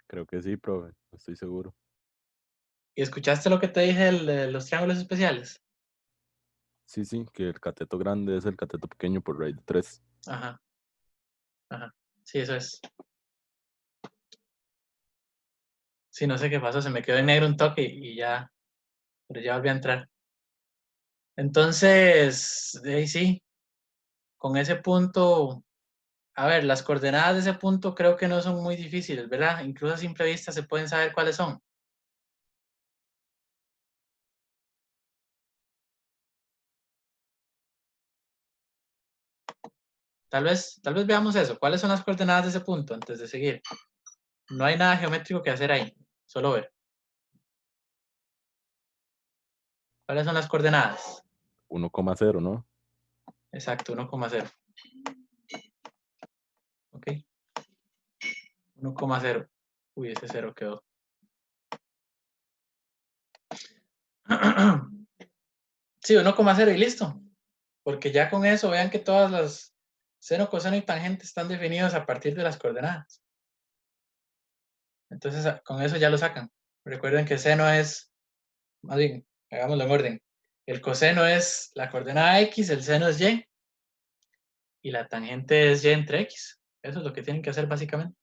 Creo que sí, profe, no estoy seguro. ¿Y escuchaste lo que te dije de los triángulos especiales? Sí, que el cateto grande es el cateto pequeño por raíz de 3. Ajá. Ajá. Sí, eso es. Sí, no sé qué pasó, se me quedó en negro un toque y ya, pero ya volví a entrar. Entonces, ahí sí, con ese punto, a ver, las coordenadas de ese punto creo que no son muy difíciles, ¿verdad? Incluso a simple vista se pueden saber cuáles son. Tal vez veamos eso. ¿Cuáles son las coordenadas de ese punto antes de seguir? No hay nada geométrico que hacer ahí, solo ver. ¿Cuáles son las coordenadas? 1,0, ¿no? Exacto, 1,0. Ok, 1,0. Uy, ese 0 quedó. Sí, 1,0 y listo. Porque ya con eso vean que todas las seno, coseno y tangente están definidos a partir de las coordenadas. Entonces, con eso ya lo sacan. Recuerden que seno es, más bien, hagámoslo en orden. El coseno es la coordenada X, el seno es Y, y la tangente es Y entre X. Eso es lo que tienen que hacer básicamente.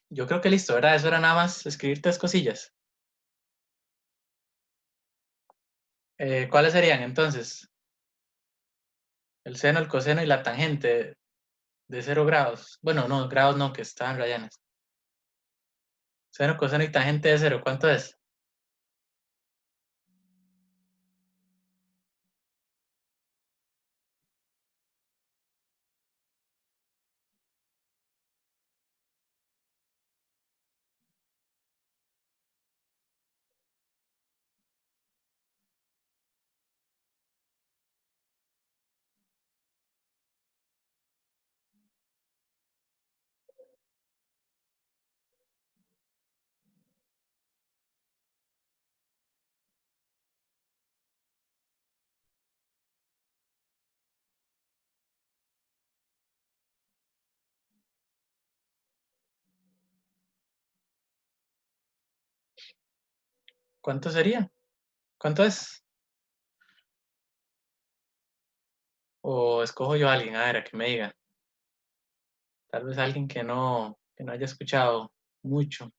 Yo creo que listo, ¿verdad? Eso era nada más escribir tres cosillas. ¿Cuáles serían entonces? El seno, el coseno y la tangente de 0 grados. Bueno, no, grados no, que están rayanes. Seno, coseno y tangente de 0, ¿cuánto es? ¿Cuánto sería? ¿Cuánto es? O escojo yo a alguien, a ver, a que me diga. Tal vez alguien que no haya escuchado mucho.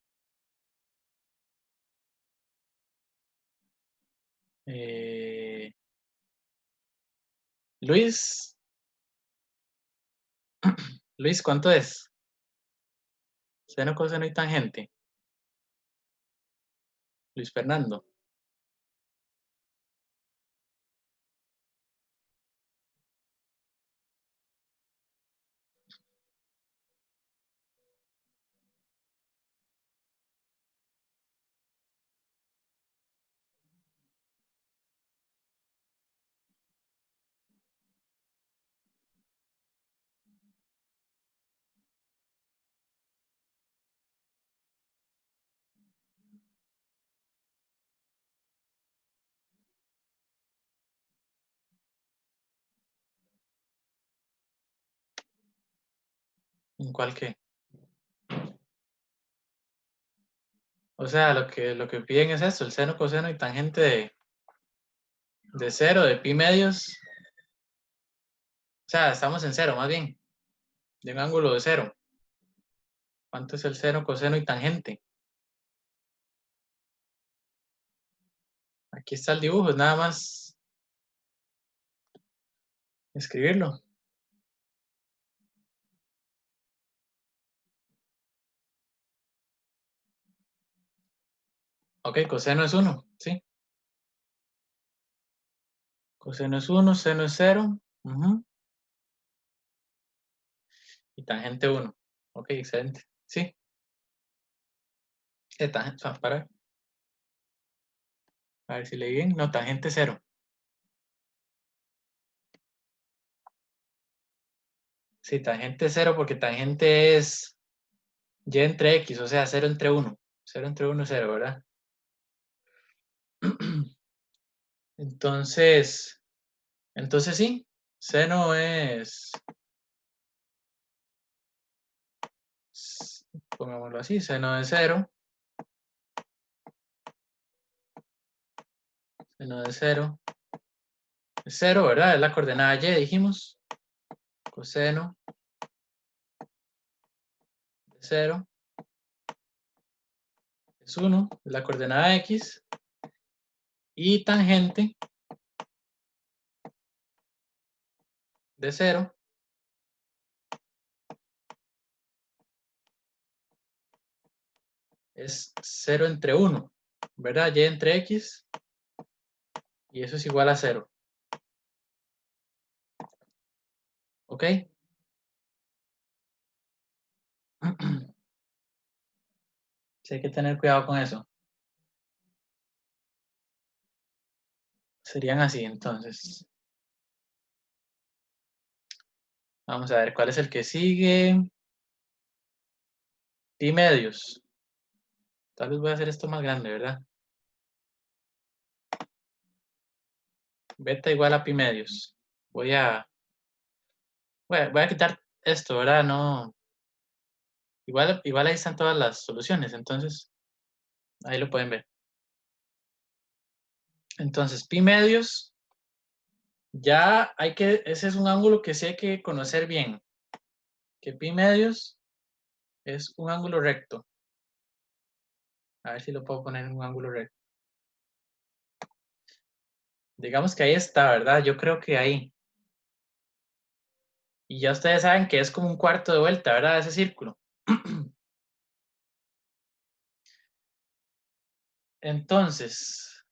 Eh, Luis, Luis, ¿cuánto es? Seno, coseno y tangente. Luis Fernando. ¿En cuál qué? O sea, lo que piden es esto, el seno, coseno y tangente de 0, de pi medios. O sea, estamos en 0 más bien, de un ángulo de 0. ¿Cuánto es el seno, coseno y tangente? Aquí está el dibujo, es nada más escribirlo. Ok, coseno es 1, ¿sí? Coseno es 1, seno es 0. Y tangente 1. Ok, excelente. Sí. Tangente, a ver si leí bien. No, tangente 0. Sí, tangente 0 porque tangente es y entre x, o sea, 0 entre 1. 0 entre 1 es 0, ¿verdad? Entonces sí, seno es, pongámoslo así, seno de 0. Seno de 0 es 0, ¿verdad? Es la coordenada y, dijimos. Coseno de 0 es 1, es la coordenada x. Y tangente de 0 es 0 entre 1, ¿verdad? Y entre x, y eso es igual a 0. ¿Ok? Sí, hay que tener cuidado con eso. Serían así, entonces. Vamos a ver, ¿cuál es el que sigue? Pi medios. Tal vez voy a hacer esto más grande, ¿verdad? Beta igual a pi medios. Voy a quitar esto, ¿verdad? No. Igual ahí están todas las soluciones, entonces ahí lo pueden ver. Entonces, pi medios, ya ese es un ángulo que sí hay que conocer bien. Que pi medios es un ángulo recto. A ver si lo puedo poner en un ángulo recto. Digamos que ahí está, ¿verdad? Yo creo que ahí. Y ya ustedes saben que es como un cuarto de vuelta, ¿verdad? Ese círculo. Entonces,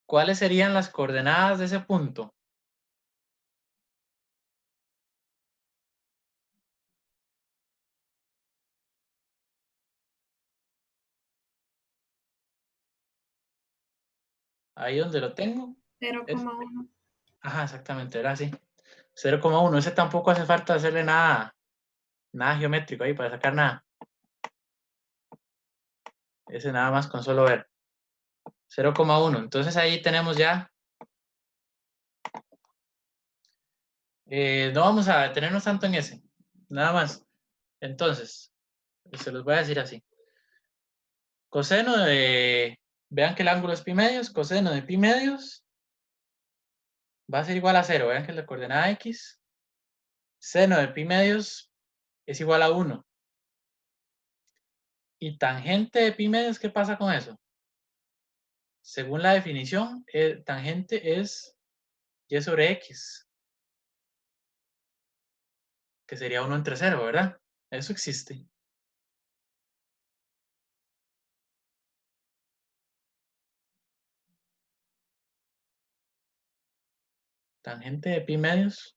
¿cuáles serían las coordenadas de ese punto? Ahí donde lo tengo. 0,1. Ajá, exactamente, era así. 0,1. Ese tampoco hace falta hacerle nada geométrico ahí para sacar nada. Ese nada más con solo ver. 0,1. Entonces ahí tenemos ya. No vamos a detenernos tanto en ese. Nada más. Entonces, se los voy a decir así. Coseno de. Vean que el ángulo es pi medios. Coseno de pi medios va a ser igual a 0. Vean que la coordenada x. Seno de pi medios es igual a 1. Y tangente de pi medios, ¿qué pasa con eso? Según la definición, tangente es y sobre x, que sería 1 entre 0, ¿verdad? Eso existe. Tangente de pi medios.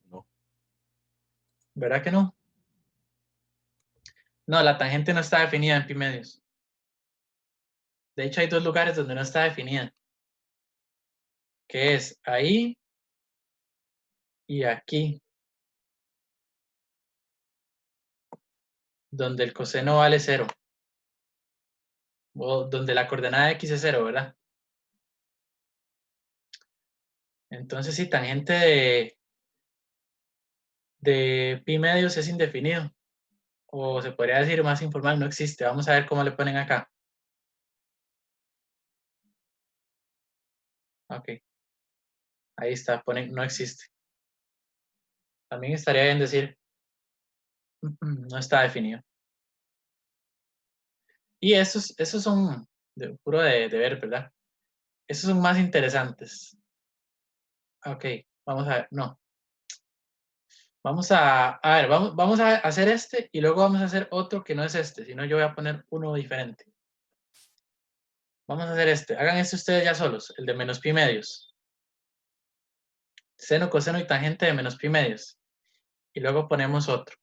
No. ¿Verdad que no? No, la tangente no está definida en pi medios. De hecho, hay dos lugares donde no está definida. Que es ahí y aquí. Donde el coseno vale 0. O donde la coordenada x es 0, ¿verdad? Entonces, sí, tangente de pi medios es indefinido. O se podría decir más informal, no existe. Vamos a ver cómo le ponen acá. Ok. Ahí está, ponen no existe. También estaría bien decir, no está definido. Y esos son puro de ver, ¿verdad? Esos son más interesantes. Ok, vamos a ver, no. Vamos a ver, vamos a hacer este y luego vamos a hacer otro que no es este, sino yo voy a poner uno diferente. Vamos a hacer este. Hagan este ustedes ya solos, el de menos pi medios. Seno, coseno y tangente de menos pi medios. Y luego ponemos otro.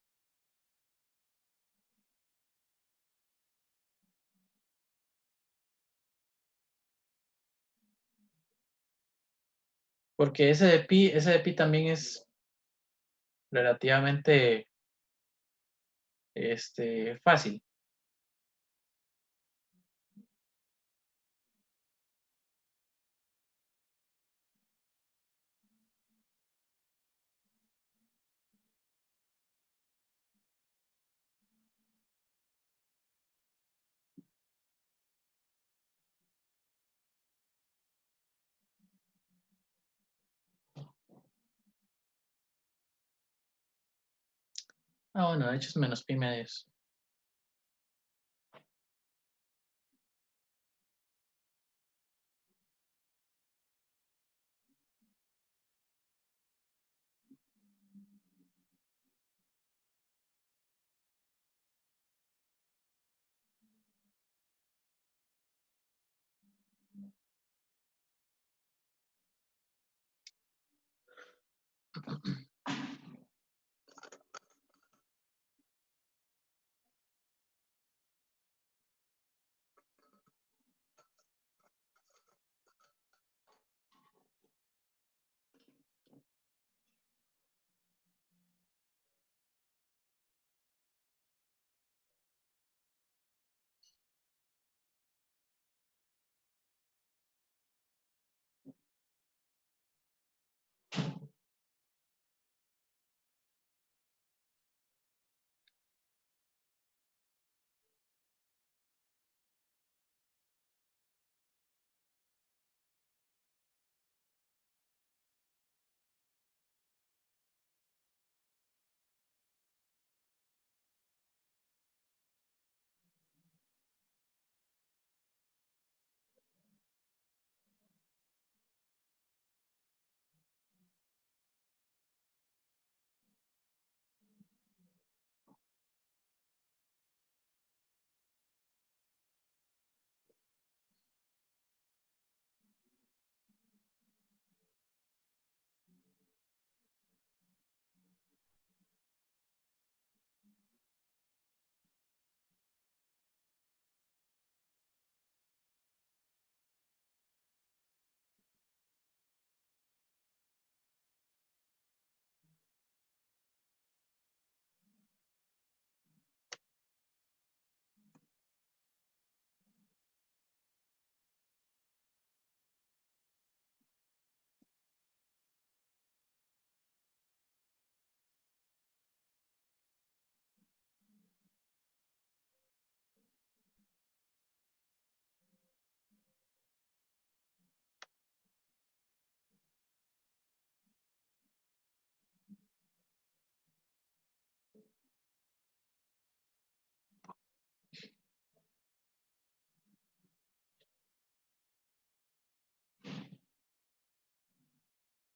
Porque ese de pi también es relativamente fácil. Ah, bueno, de hecho es menos pi medios.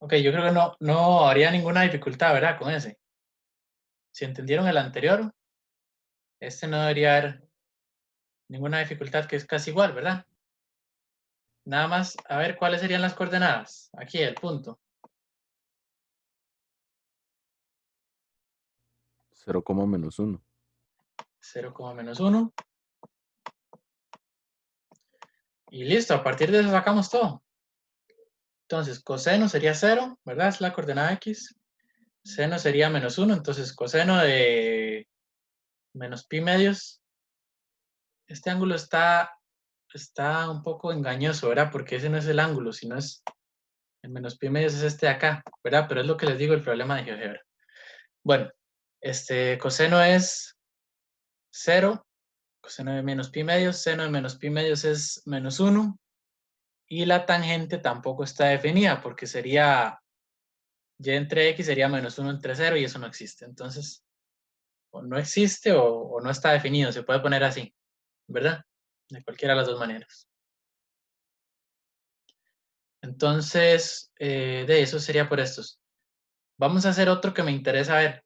Ok, yo creo que no habría ninguna dificultad, ¿verdad? Con ese. Si entendieron el anterior, este no debería haber ninguna dificultad, que es casi igual, ¿verdad? Nada más, a ver cuáles serían las coordenadas. Aquí, el punto. 0, menos 1. 0, menos 1. Y listo, a partir de eso sacamos todo. Entonces, coseno sería 0, ¿verdad? Es la coordenada X. Seno sería menos 1, entonces coseno de menos pi medios. Este ángulo está un poco engañoso, ¿verdad? Porque ese no es el ángulo, sino es El menos pi medios es este de acá, ¿verdad? Pero es lo que les digo, el problema de GeoGebra. Bueno, coseno es 0, coseno de menos pi medios, seno de menos pi medios es menos 1, y la tangente tampoco está definida, porque sería y entre x sería menos 1 entre 0, y eso no existe. Entonces, o no existe o no está definido, se puede poner así, ¿verdad? De cualquiera de las dos maneras. Entonces, de eso sería por estos. Vamos a hacer otro que me interesa ver,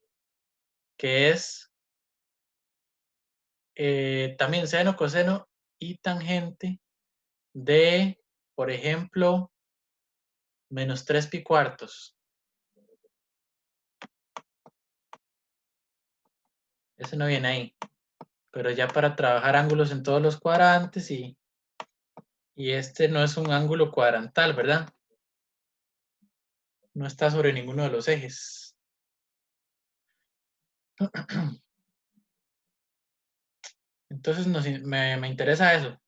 que es también seno, coseno y tangente de, por ejemplo, menos 3 pi cuartos. Ese no viene ahí, pero ya para trabajar ángulos en todos los cuadrantes y este no es un ángulo cuadrantal, ¿verdad? No está sobre ninguno de los ejes. Entonces me interesa eso.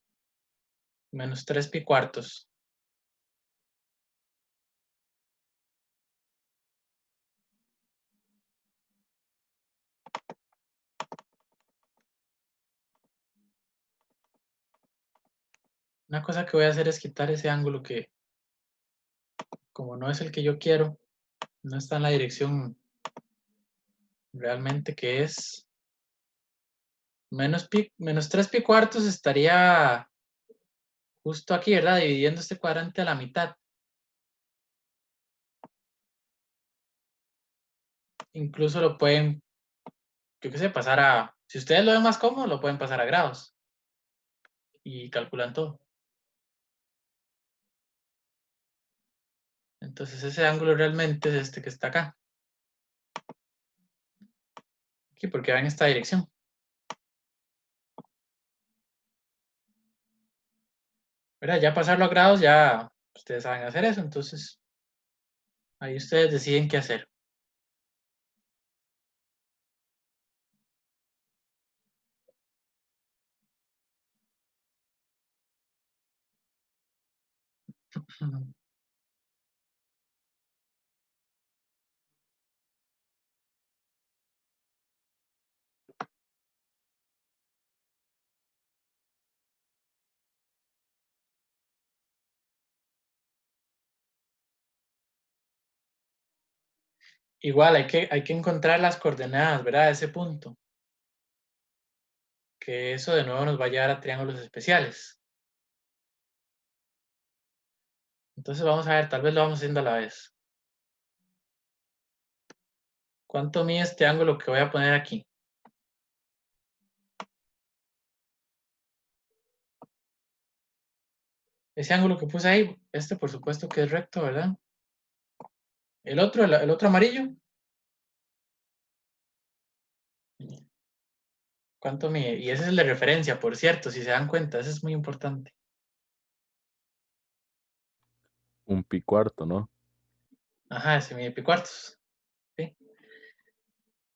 Menos 3 pi cuartos. Una cosa que voy a hacer es quitar ese ángulo que, como no es el que yo quiero, no está en la dirección realmente que es. Menos 3 pi cuartos estaría justo aquí, ¿verdad? Dividiendo este cuadrante a la mitad. Incluso lo pueden, yo qué sé, pasar a, si ustedes lo ven más cómodo, lo pueden pasar a grados. Y calculan todo. Entonces ese ángulo realmente es este que está acá. Aquí, porque va en esta dirección. ¿Verdad? Ya pasarlo a grados, ya ustedes saben hacer eso, entonces ahí ustedes deciden qué hacer. Igual hay que encontrar las coordenadas, ¿verdad? De ese punto. Que eso de nuevo nos va a llevar a triángulos especiales. Entonces vamos a ver, tal vez lo vamos haciendo a la vez. ¿Cuánto mide este ángulo que voy a poner aquí? Ese ángulo que puse ahí, por supuesto que es recto, ¿verdad? El otro amarillo. ¿Cuánto mide? Y ese es el de referencia, por cierto, si se dan cuenta, ese es muy importante. Un pi cuarto, ¿no? Ajá, ese mide pi cuartos. ¿Sí?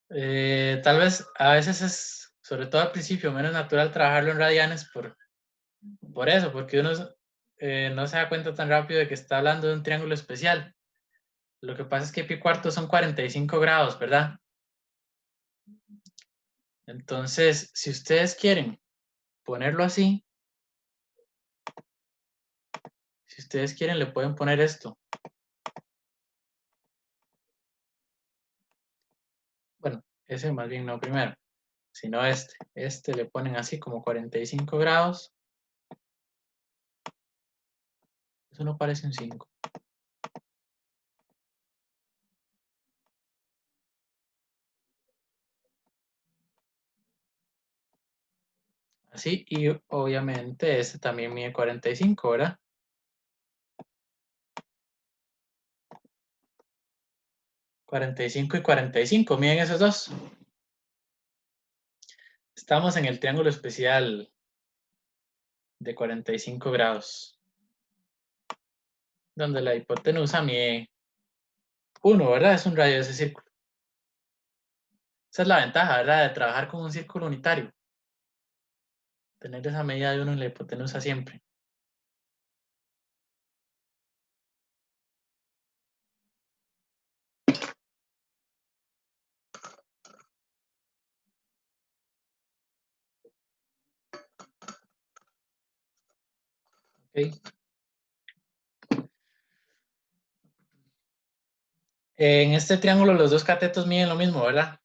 Tal vez a veces es, sobre todo al principio, menos natural trabajarlo en radianes por eso, porque uno no se da cuenta tan rápido de que está hablando de un triángulo especial. Lo que pasa es que pi cuartos son 45 grados, ¿verdad? Entonces, si ustedes quieren ponerlo así, si ustedes quieren le pueden poner esto. Bueno, ese más bien no primero, sino este. Este le ponen así como 45 grados. Eso no parece un 5. Así, y obviamente este también mide 45, ¿verdad? 45 y 45, miden esos dos. Estamos en el triángulo especial de 45 grados, donde la hipotenusa mide 1, ¿verdad? Es un radio de ese círculo. Esa es la ventaja, ¿verdad? De trabajar con un círculo unitario. Tener esa medida de 1 en la hipotenusa siempre. Ok. En este triángulo los dos catetos miden lo mismo, ¿verdad?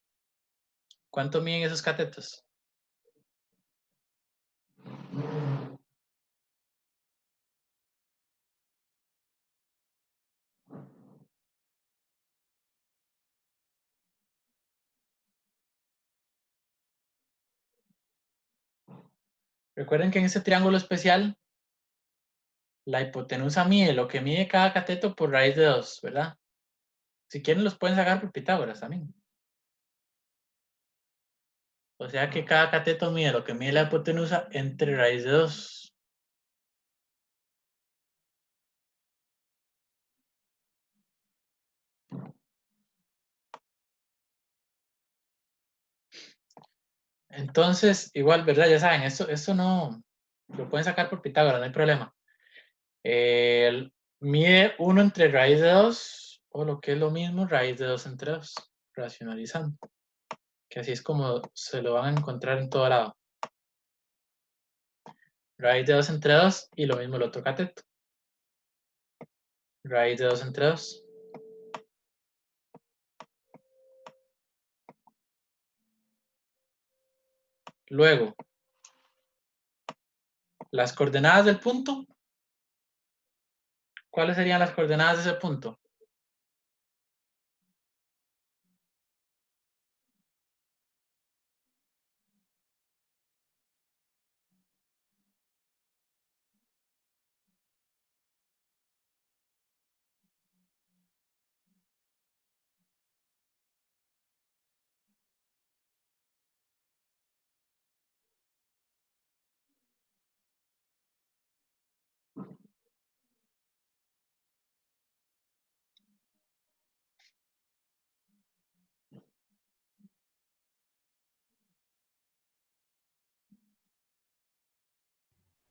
¿Cuánto miden esos catetos? Recuerden que en este triángulo especial, la hipotenusa mide lo que mide cada cateto por raíz de 2, ¿verdad? Si quieren los pueden sacar por Pitágoras también. O sea que cada cateto mide lo que mide la hipotenusa entre raíz de 2. Entonces, igual, ¿verdad? Ya saben, esto no lo pueden sacar por Pitágoras, no hay problema. Mide 1 entre raíz de 2, o lo que es lo mismo, raíz de 2 entre 2, racionalizando. Que así es como se lo van a encontrar en todo lado. Raíz de 2 entre 2 y lo mismo el otro cateto. Raíz de 2 entre 2. Luego, las coordenadas del punto. ¿Cuáles serían las coordenadas de ese punto?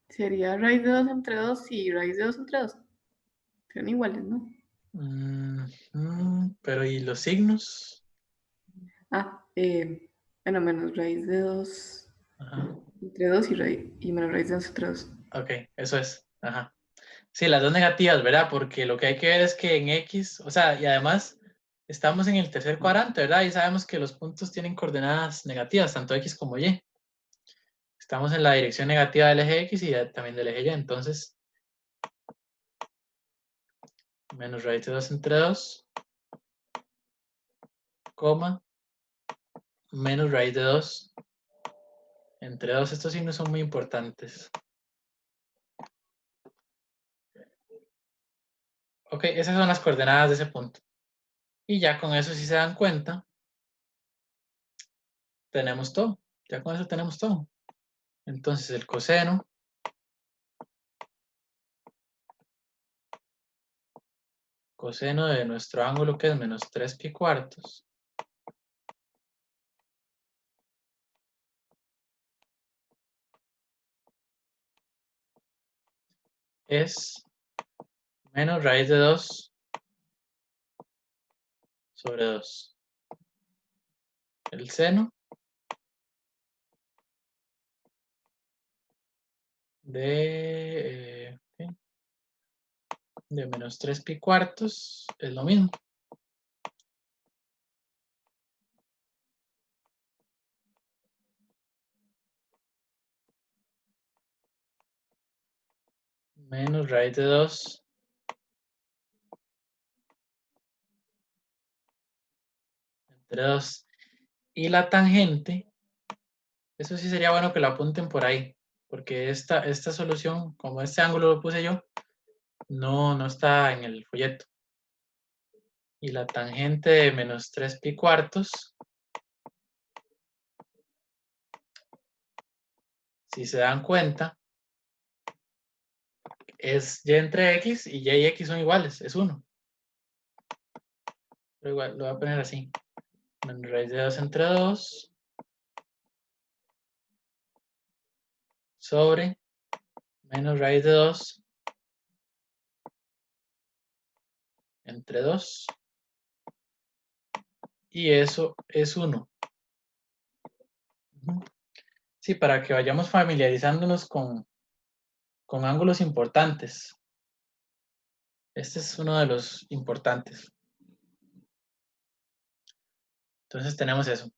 Sería raíz de 2 entre 2 y raíz de 2 entre 2. Serían iguales, ¿no? Pero ¿y los signos? Bueno, menos raíz de 2 Ajá. entre 2 y menos raíz de 2 entre 2. Ok, eso es. Ajá. Sí, las dos negativas, ¿verdad? Porque lo que hay que ver es que en X, o sea, y además estamos en el tercer cuadrante, ¿verdad? Y sabemos que los puntos tienen coordenadas negativas, tanto X como Y. Estamos en la dirección negativa del eje X y también del eje Y, entonces menos raíz de 2 entre 2, coma, menos raíz de 2 entre 2. Estos signos son muy importantes. Ok, esas son las coordenadas de ese punto. Y ya con eso, si se dan cuenta, tenemos todo. Ya con eso tenemos todo. Entonces el coseno de nuestro ángulo, que es menos 3 pi cuartos, es menos raíz de 2 sobre 2. El seno de menos 3 pi cuartos es lo mismo. Menos raíz de 2 entre 2. Y la tangente, eso sí sería bueno que lo apunten por ahí, porque esta solución, como este ángulo lo puse yo, no está en el folleto. Y la tangente de menos 3 pi cuartos, si se dan cuenta, es y entre x y x son iguales, es 1. Pero igual, lo voy a poner así. Menos raíz de 2 entre 2 sobre menos raíz de 2 entre 2. Y eso es 1. Sí, para que vayamos familiarizándonos con con ángulos importantes. Este es uno de los importantes. Entonces tenemos eso.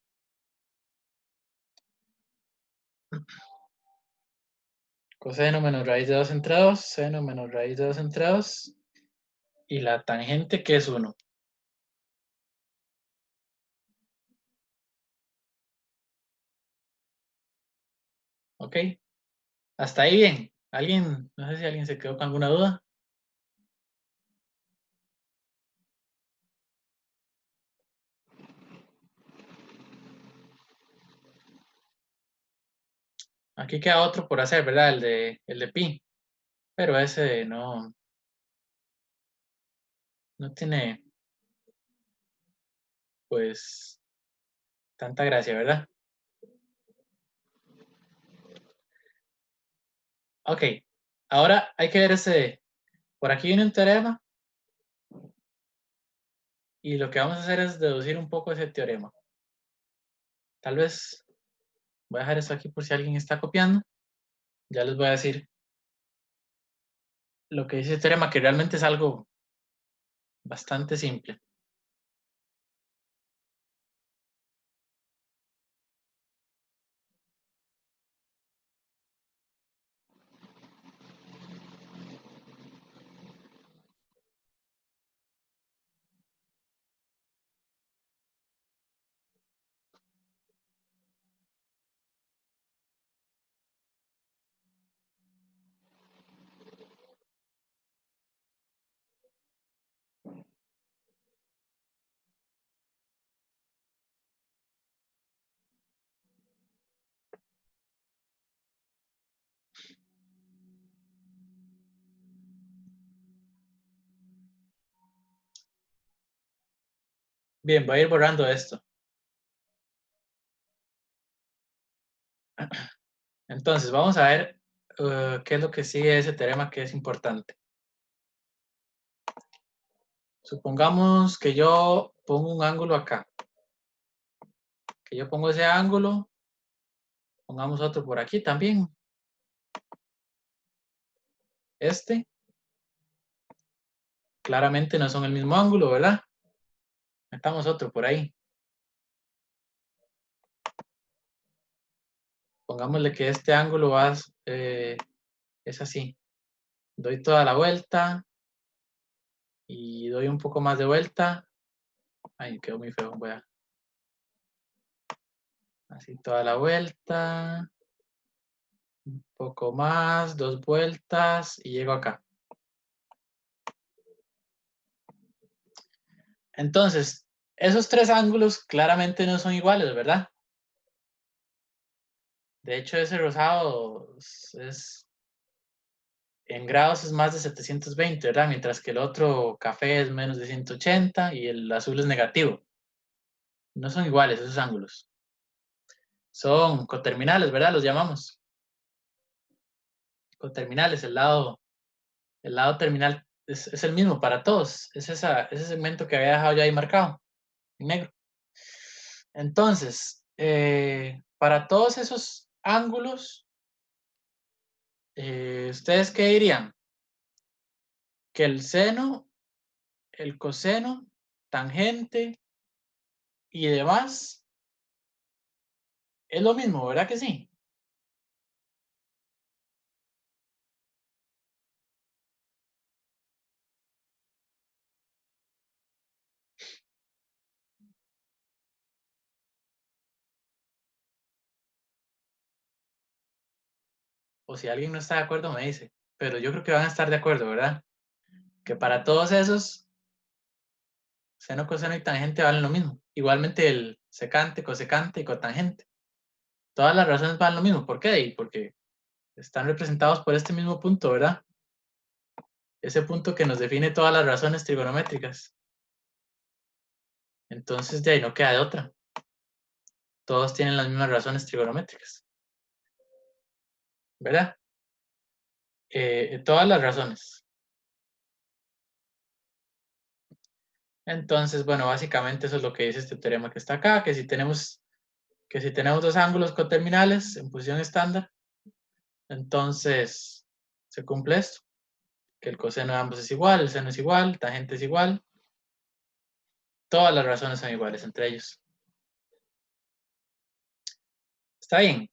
Coseno menos raíz de 2 entre 2, seno menos raíz de 2 entre 2, y la tangente que es 1. ¿Ok? Hasta ahí bien. ¿Alguien? No sé si alguien se quedó con alguna duda. Aquí queda otro por hacer, ¿verdad? El de pi. Pero ese no tiene, pues, tanta gracia, ¿verdad? Ok. Ahora hay que ver ese. Por aquí viene un teorema. Y lo que vamos a hacer es deducir un poco ese teorema. Tal vez voy a dejar esto aquí por si alguien está copiando. Ya les voy a decir lo que dice el teorema, que realmente es algo bastante simple. Bien, voy a ir borrando esto. Entonces, vamos a ver qué es lo que sigue ese teorema que es importante. Supongamos que yo pongo un ángulo acá. Que yo pongo ese ángulo. Pongamos otro por aquí también. Este. Claramente no son el mismo ángulo, ¿verdad? Metamos otro por ahí. Pongámosle que este ángulo es así. Doy toda la vuelta. Y doy un poco más de vuelta. Ay, quedó muy feo. Voy a... Así toda la vuelta. Un poco más, 2 vueltas y llego acá. Entonces, esos 3 ángulos claramente no son iguales, ¿verdad? De hecho, ese rosado en grados es más de 720, ¿verdad? Mientras que el otro café es menos de 180 y el azul es negativo. No son iguales esos ángulos. Son coterminales, ¿verdad? Los llamamos. Coterminales, el lado terminal es el mismo para todos. Es ese segmento que había dejado yo ahí marcado, en negro. Entonces, para todos esos ángulos, ¿ustedes qué dirían? Que el seno, el coseno, tangente y demás es lo mismo, ¿verdad que sí? O si alguien no está de acuerdo, me dice. Pero yo creo que van a estar de acuerdo, ¿verdad? Que para todos esos, seno, coseno y tangente valen lo mismo. Igualmente el secante, cosecante y cotangente. Todas las razones valen lo mismo. ¿Por qué? Porque están representados por este mismo punto, ¿verdad? Ese punto que nos define todas las razones trigonométricas. Entonces, de ahí no queda de otra. Todos tienen las mismas razones trigonométricas. ¿Verdad? Todas las razones. Entonces, bueno, básicamente eso es lo que dice este teorema que está acá, que si tenemos dos ángulos coterminales en posición estándar, entonces se cumple esto, que el coseno de ambos es igual, el seno es igual, tangente es igual. Todas las razones son iguales entre ellos. ¿Está bien?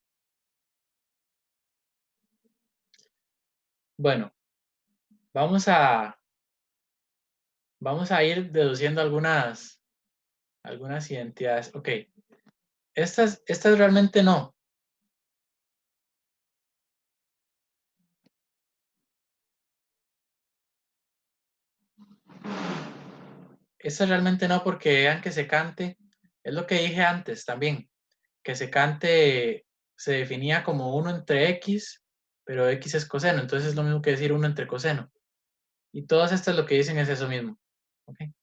Bueno, vamos a ir deduciendo algunas identidades. Ok, estas realmente no. Estas realmente no, porque vean que secante, es lo que dije antes también, que secante se definía como 1 entre x, pero x es coseno, entonces es lo mismo que decir 1 entre coseno. Y todas estas lo que dicen es eso mismo. Okay.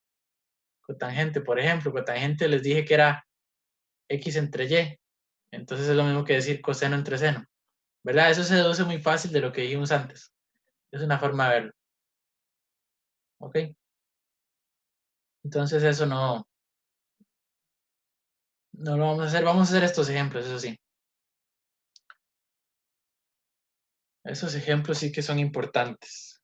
Cotangente, por ejemplo, cotangente les dije que era x entre y, entonces es lo mismo que decir coseno entre seno. ¿Verdad? Eso se deduce muy fácil de lo que dijimos antes. Es una forma de verlo. ¿Ok? Entonces eso no lo vamos a hacer. Vamos a hacer estos ejemplos, eso sí. Esos ejemplos sí que son importantes.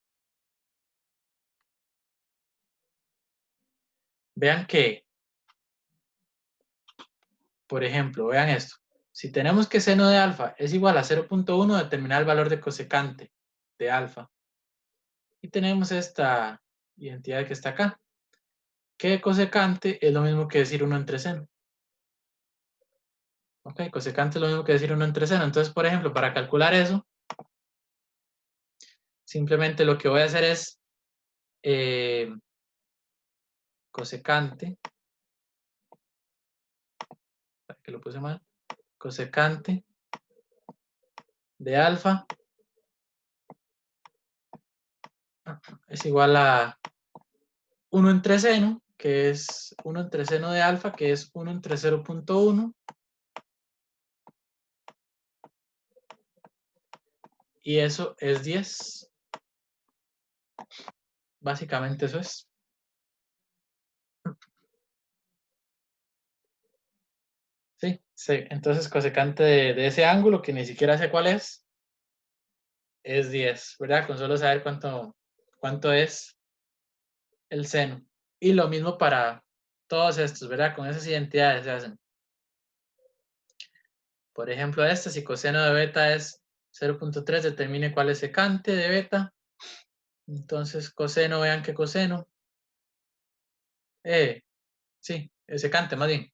Vean que, por ejemplo, vean esto. Si tenemos que seno de alfa es igual a 0.1, determinar el valor de cosecante de alfa. Y tenemos esta identidad que está acá. Que cosecante es lo mismo que decir 1 entre seno. Ok, cosecante es lo mismo que decir 1 entre seno. Entonces, por ejemplo, para calcular eso, simplemente lo que voy a hacer es cosecante, para que lo puse mal, cosecante de alfa es igual a 1 entre seno, que es 1 entre seno de alfa, que es 1 entre 0.1, y eso es 10. Básicamente eso es. Sí, sí. Entonces cosecante de ese ángulo, que ni siquiera sé cuál es 10, ¿verdad? Con solo saber cuánto es el seno. Y lo mismo para todos estos, ¿verdad? Con esas identidades se hacen. Por ejemplo, si coseno de beta es 0.3, determine cuál es secante de beta. Entonces, coseno, vean que coseno. Sí, es secante más bien.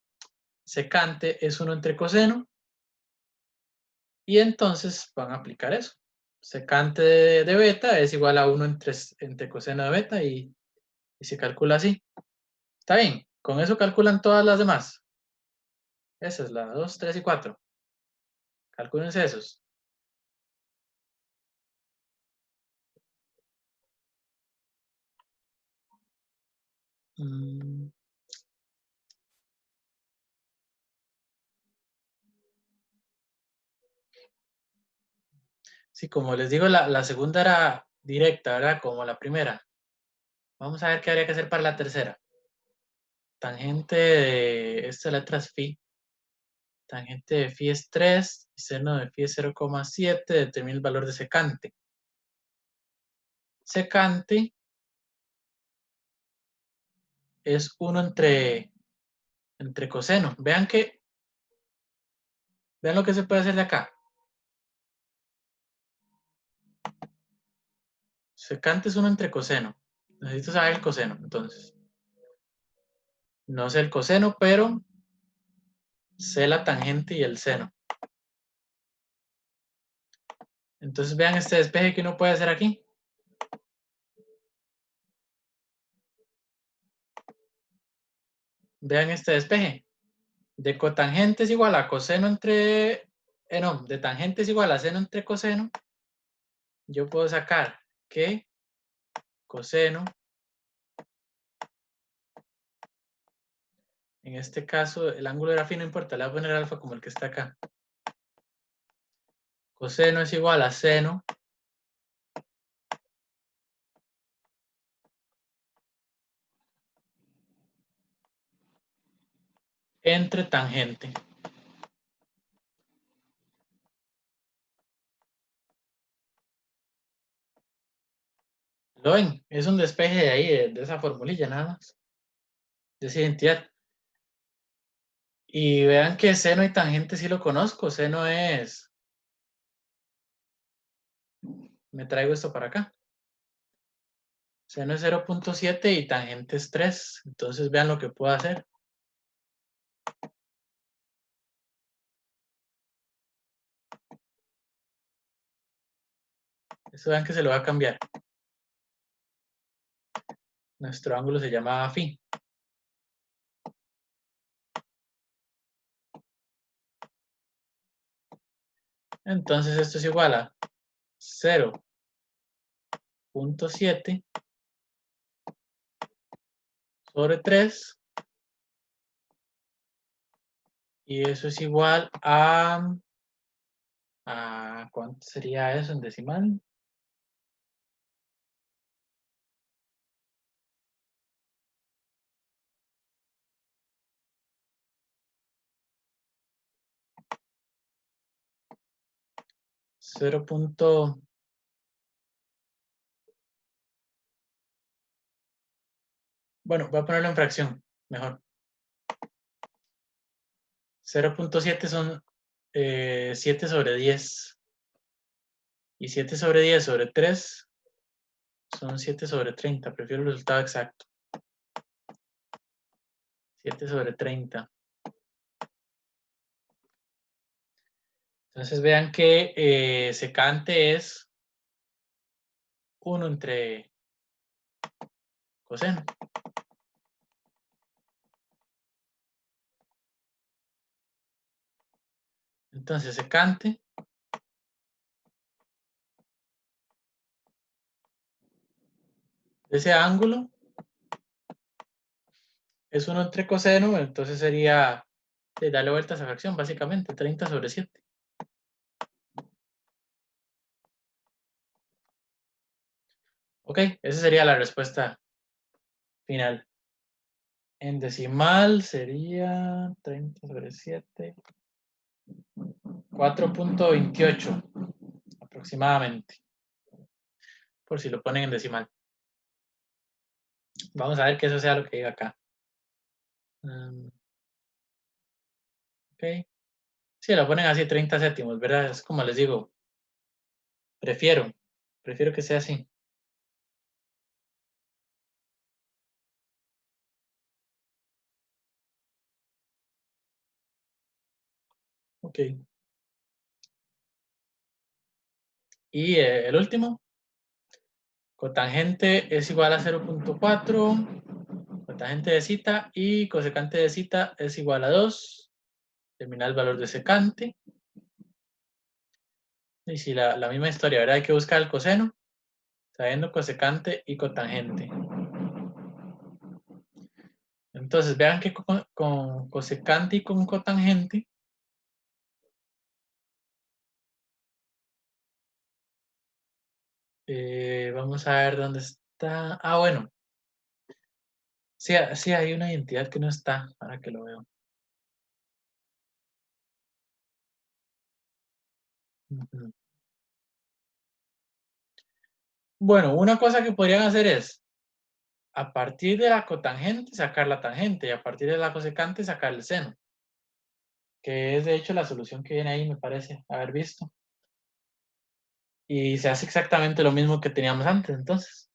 Secante es 1 entre coseno. Y entonces van a aplicar eso. Secante de beta es igual a 1 entre coseno de beta y se calcula así. ¿Está bien? Con eso calculan todas las demás. Esa es la 2, 3 y 4. Calcúlense esos. Sí, como les digo, la segunda era directa, ¿verdad? Como la primera. Vamos a ver qué habría que hacer para la tercera. Tangente de esta letra es phi. Tangente de phi es 3 y seno de phi es 0,7. Determina el valor de secante. Secante es 1 entre coseno. Vean lo que se puede hacer de acá. Secante es 1 entre coseno. Necesito saber el coseno, entonces. No sé el coseno, pero sé la tangente y el seno. Entonces vean este despeje que uno puede hacer aquí. Vean este despeje. De cotangente es igual a coseno entre... no, de tangente es igual a seno entre coseno. Yo puedo sacar que coseno, en este caso el ángulo de grafía no importa, le voy a poner alfa como el que está acá. Coseno es igual a seno entre tangente. ¿Lo ven? Es un despeje de ahí, de esa formulilla nada más. De esa identidad. Y vean que seno y tangente sí lo conozco. Seno es... Me traigo esto para acá. Seno es 0.7 y tangente es 3. Entonces vean lo que puedo hacer. Esto vean que se lo va a cambiar. Nuestro ángulo se llama phi. Entonces esto es igual a 0.7 sobre 3. Y eso es igual a... ¿cuánto sería eso en decimal? Bueno, voy a ponerlo en fracción, mejor. 0.7 son 7 sobre 10. Y 7 sobre 10 sobre 3 son 7 sobre 30. Prefiero el resultado exacto. 7 sobre 30. Entonces vean que secante es 1 entre coseno. Entonces secante de ese ángulo es 1 entre coseno, entonces sería darle vuelta a esa fracción, básicamente, 30 sobre 7. Ok, esa sería la respuesta final. En decimal sería 30 sobre 7, 4.28 aproximadamente, por si lo ponen en decimal. Vamos a ver que eso sea lo que diga acá. Ok. Sí, lo ponen así, 30 céntimos, ¿verdad? Es como les digo, prefiero que sea así. Ok. Y el último, cotangente es igual a 0.4, cotangente de cita, y cosecante de cita es igual a 2. Determinar el valor de secante. Y si la misma historia, ¿verdad? Hay que buscar el coseno, sabiendo cosecante y cotangente. Entonces, vean que con cosecante y con cotangente, vamos a ver dónde está. Ah, bueno. Sí, sí, hay una identidad que no está, para que lo veo. Ujú. Bueno, una cosa que podrían hacer es, a partir de la cotangente, sacar la tangente, y a partir de la cosecante, sacar el seno. Que es, de hecho, la solución que viene ahí, me parece haber visto. Y se hace exactamente lo mismo que teníamos antes, entonces.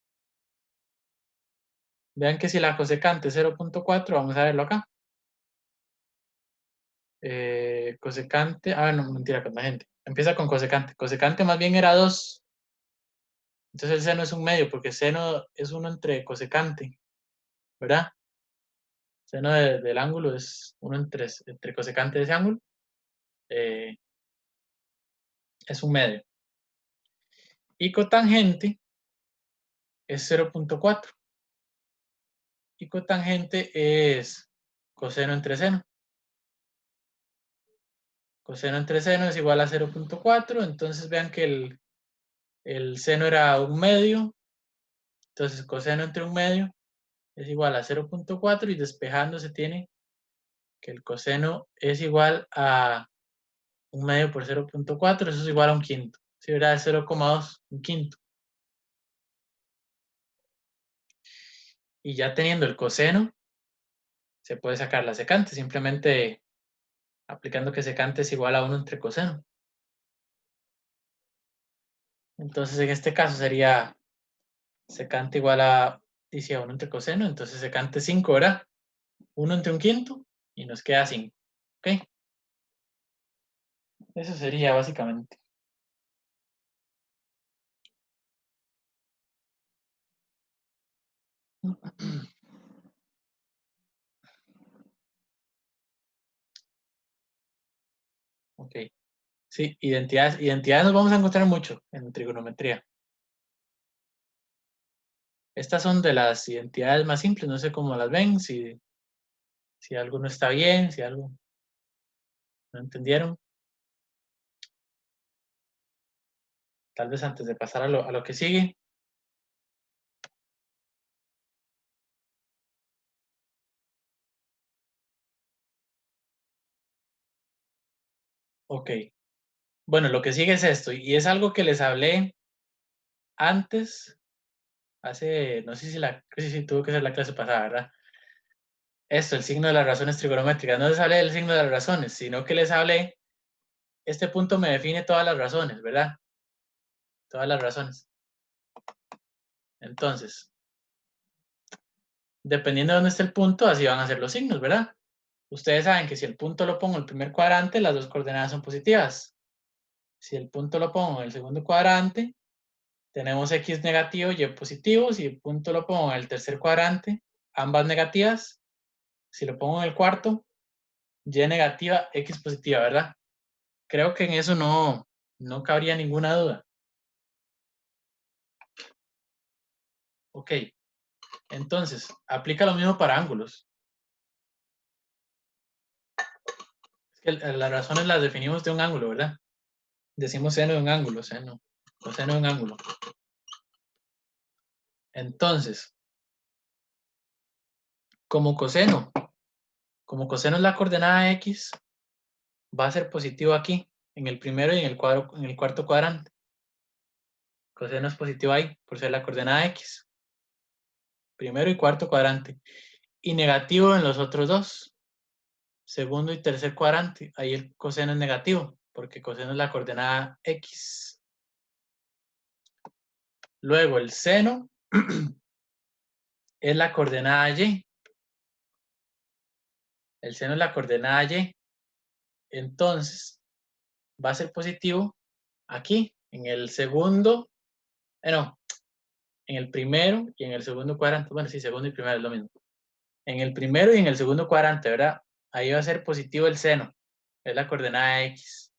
Vean que si la cosecante es 0.4, vamos a verlo acá. Cosecante, no, mentira, cotangente. Empieza con cosecante. Cosecante más bien era 2. Entonces el seno es un medio, porque seno es 1 entre cosecante, ¿verdad? Seno del ángulo es 1 entre cosecante de ese ángulo. Es un medio. Y cotangente es 0.4. Y cotangente es coseno entre seno. Coseno entre seno es igual a 0.4. Entonces vean que el seno era un medio. Entonces coseno entre un medio es igual a 0.4 y despejando se tiene que el coseno es igual a un medio por 0.4. Eso es igual a un quinto. Si era 0,2, un quinto. Y ya teniendo el coseno, se puede sacar la secante, simplemente aplicando que secante es igual a 1 entre coseno. Entonces, en este caso sería secante igual a, dice 1 entre coseno, entonces secante 5, ¿verdad? 1 entre un quinto y nos queda 5. ¿Ok? Eso sería básicamente. Ok. Sí, identidades nos vamos a encontrar mucho en trigonometría. Estas son de las identidades más simples, no sé cómo las ven, si algo no está bien, si algo no entendieron. Tal vez antes de pasar a lo que sigue. Ok. Bueno, lo que sigue es esto, y es algo que les hablé antes, no sé si tuvo que ser la clase pasada, ¿verdad? Esto, el signo de las razones trigonométricas. No les hablé del signo de las razones, sino que les hablé, este punto me define todas las razones, ¿verdad? Todas las razones. Entonces, dependiendo de dónde esté el punto, así van a ser los signos, ¿verdad? Ustedes saben que si el punto lo pongo en el primer cuadrante, las dos coordenadas son positivas. Si el punto lo pongo en el segundo cuadrante, tenemos X negativo, Y positivo. Si el punto lo pongo en el tercer cuadrante, ambas negativas. Si lo pongo en el cuarto, Y negativa, X positiva, ¿verdad? Creo que en eso no cabría ninguna duda. Ok. Entonces, aplica lo mismo para ángulos. Es que las razones las definimos de un ángulo, ¿verdad? Decimos seno de un ángulo, seno, coseno de un ángulo. Entonces, como coseno es la coordenada X, va a ser positivo aquí, en el primero y en el cuarto cuadrante. Coseno es positivo ahí, por ser la coordenada X. Primero y cuarto cuadrante. Y negativo en los otros dos. Segundo y tercer cuadrante. Ahí el coseno es negativo, porque coseno es la coordenada X. Luego el seno es la coordenada Y. El seno es la coordenada Y. Entonces, va a ser positivo aquí, en el segundo, no, en el primero y en el segundo cuadrante. Bueno, sí, segundo y primero es lo mismo. En el primero y en el segundo cuadrante, ¿verdad? Ahí va a ser positivo el seno, es la coordenada X.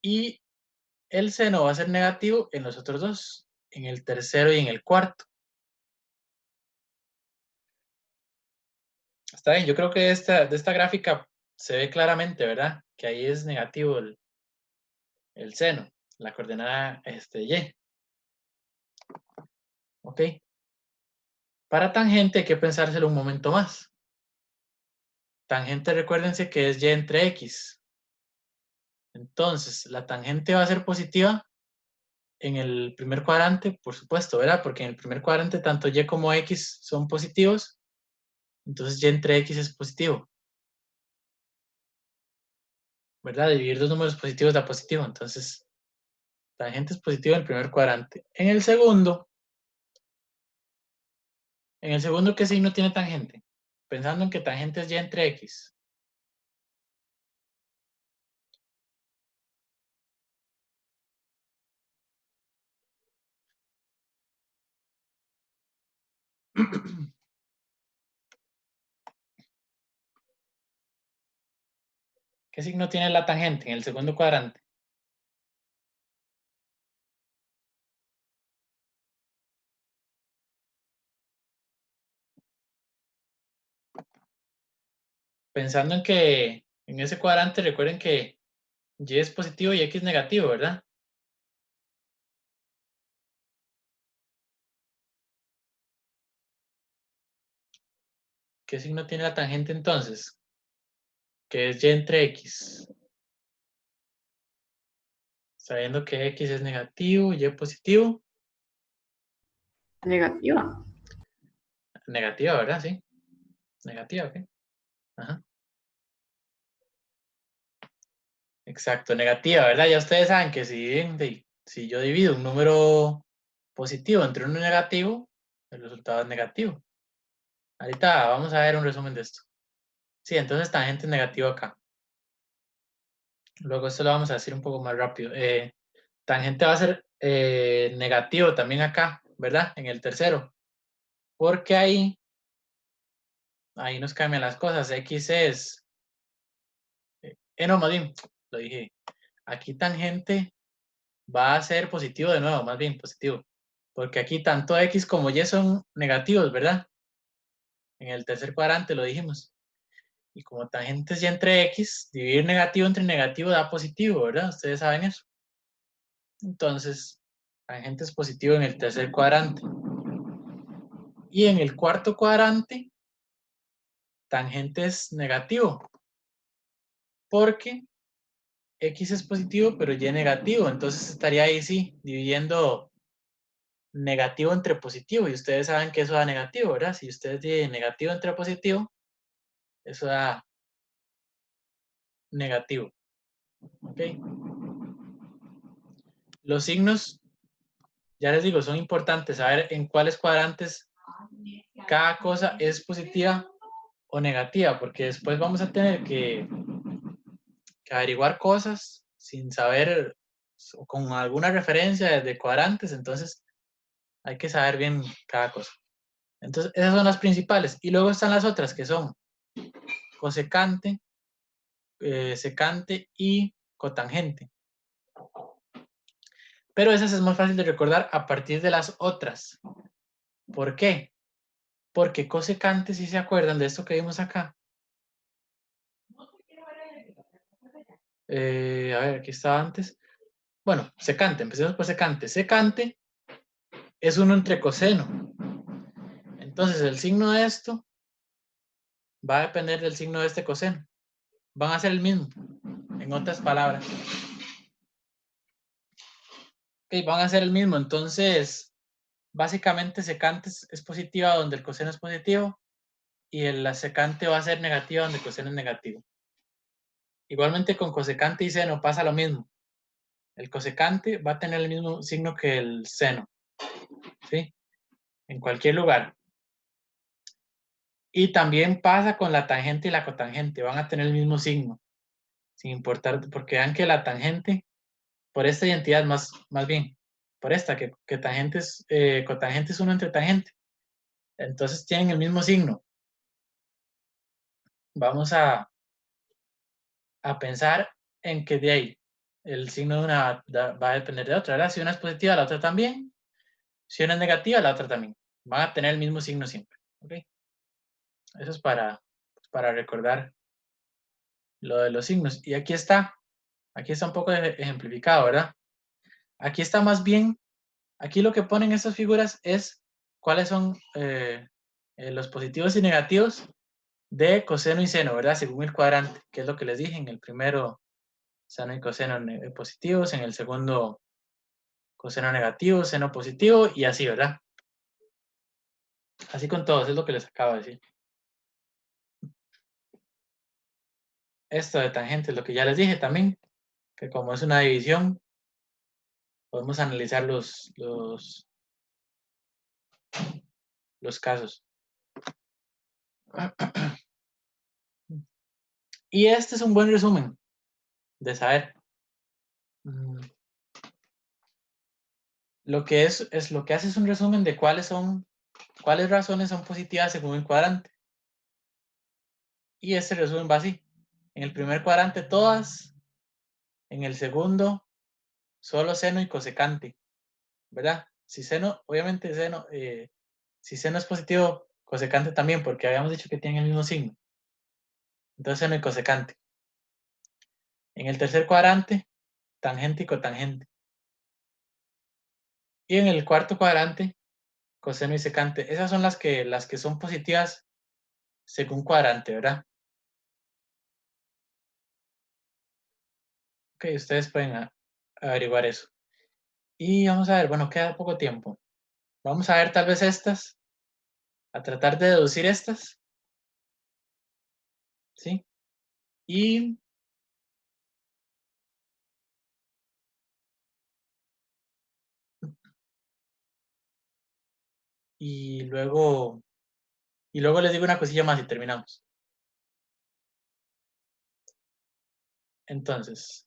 Y el seno va a ser negativo en los otros dos, en el tercero y en el cuarto. Está bien, yo creo que de esta gráfica se ve claramente, ¿verdad? Que ahí es negativo el seno, la coordenada Y. ¿Ok? Para tangente hay que pensárselo un momento más. Tangente, recuérdense que es Y entre X. Entonces, la tangente va a ser positiva en el primer cuadrante, por supuesto, ¿verdad? Porque en el primer cuadrante tanto Y como X son positivos. Entonces, Y entre X es positivo. ¿Verdad? Dividir dos números positivos da positivo. Entonces, tangente es positivo en el primer cuadrante. En el segundo, ¿qué signo tiene tangente? Pensando en que tangente es Y entre X. ¿Qué signo tiene la tangente en el segundo cuadrante? Pensando en que en ese cuadrante recuerden que Y es positivo y X negativo, ¿verdad? ¿Qué signo tiene la tangente entonces? Que es Y entre X. Sabiendo que X es negativo, Y es positivo. Negativa. Negativa, ¿verdad? Sí. Negativa, ok. Ajá. Exacto, negativa, ¿verdad? Ya ustedes saben que si yo divido un número positivo entre uno negativo, el resultado es negativo. Ahorita vamos a ver un resumen de esto. Sí, entonces tangente es negativo acá. Luego esto lo vamos a decir un poco más rápido. Tangente va a ser negativo también acá, ¿verdad? En el tercero. Porque ahí nos cambian las cosas. X es... no, más bien, lo dije. Aquí tangente va a ser positivo de nuevo, más bien positivo. Porque aquí tanto X como Y son negativos, ¿verdad? En el tercer cuadrante lo dijimos. Y como tangente es Y entre X, dividir negativo entre negativo da positivo, ¿verdad? Ustedes saben eso. Entonces, tangente es positivo en el tercer cuadrante. Y en el cuarto cuadrante, tangente es negativo. Porque X es positivo, pero Y negativo. Entonces estaría ahí sí, dividiendo negativo entre positivo. Y ustedes saben que eso da negativo, ¿verdad? Si ustedes dividen negativo entre positivo, eso da negativo. ¿Ok? Los signos, ya les digo, son importantes. Saber en cuáles cuadrantes cada cosa es positiva o negativa, porque después vamos a tener que averiguar cosas sin saber, o con alguna referencia de cuadrantes, entonces hay que saber bien cada cosa. Entonces, esas son las principales. Y luego están las otras, que son cosecante, secante y cotangente. Pero esas es más fácil de recordar a partir de las otras. ¿Por qué? Porque cosecante, si se acuerdan de esto que vimos acá. A ver, aquí estaba antes. Bueno, secante, empecemos por secante. Secante es uno entre coseno. Entonces, el signo de esto va a depender del signo de este coseno. Van a ser el mismo, en otras palabras. Ok, van a ser el mismo. Entonces, básicamente secante es positiva donde el coseno es positivo y la secante va a ser negativa donde el coseno es negativo. Igualmente con cosecante y seno pasa lo mismo. El cosecante va a tener el mismo signo que el seno, ¿sí? En cualquier lugar. Y también pasa con la tangente y la cotangente, van a tener el mismo signo, sin importar, porque vean que la tangente, por esta identidad más bien, por esta, que tangente es, cotangente es uno entre tangente, entonces tienen el mismo signo. Vamos a pensar en que de ahí el signo de una va a depender de otra, ¿verdad? Si una es positiva, la otra también. Si una es negativa, la otra también. Van a tener el mismo signo siempre, ¿ok? Eso es para recordar lo de los signos. Y aquí está un poco ejemplificado, ¿verdad? Aquí está más bien, aquí lo que ponen estas figuras es cuáles son los positivos y negativos de coseno y seno, ¿verdad? Según el cuadrante, que es lo que les dije en el primero, seno y coseno positivos, en el segundo, coseno negativo, seno positivo y así, ¿verdad? Así con todos, es lo que les acabo de decir. Esto de tangente es lo que ya les dije también, que como es una división, podemos analizar los casos. Y este es un buen resumen de saber. Lo que lo que hace es un resumen de cuáles razones son positivas según el cuadrante. Y este resumen va así. En el primer cuadrante todas, en el segundo solo seno y cosecante, ¿verdad? Si seno, obviamente seno, si seno es positivo, cosecante también, porque habíamos dicho que tienen el mismo signo. Entonces seno y cosecante. En el tercer cuadrante, tangente y cotangente. Y en el cuarto cuadrante, coseno y secante. Esas son las que son positivas según cuadrante, ¿verdad? Ok, ustedes pueden averiguar eso. Y vamos a ver, bueno, queda poco tiempo. Vamos a ver tal vez estas a tratar de deducir estas. ¿Sí? Y luego les digo una cosilla más y terminamos. Entonces,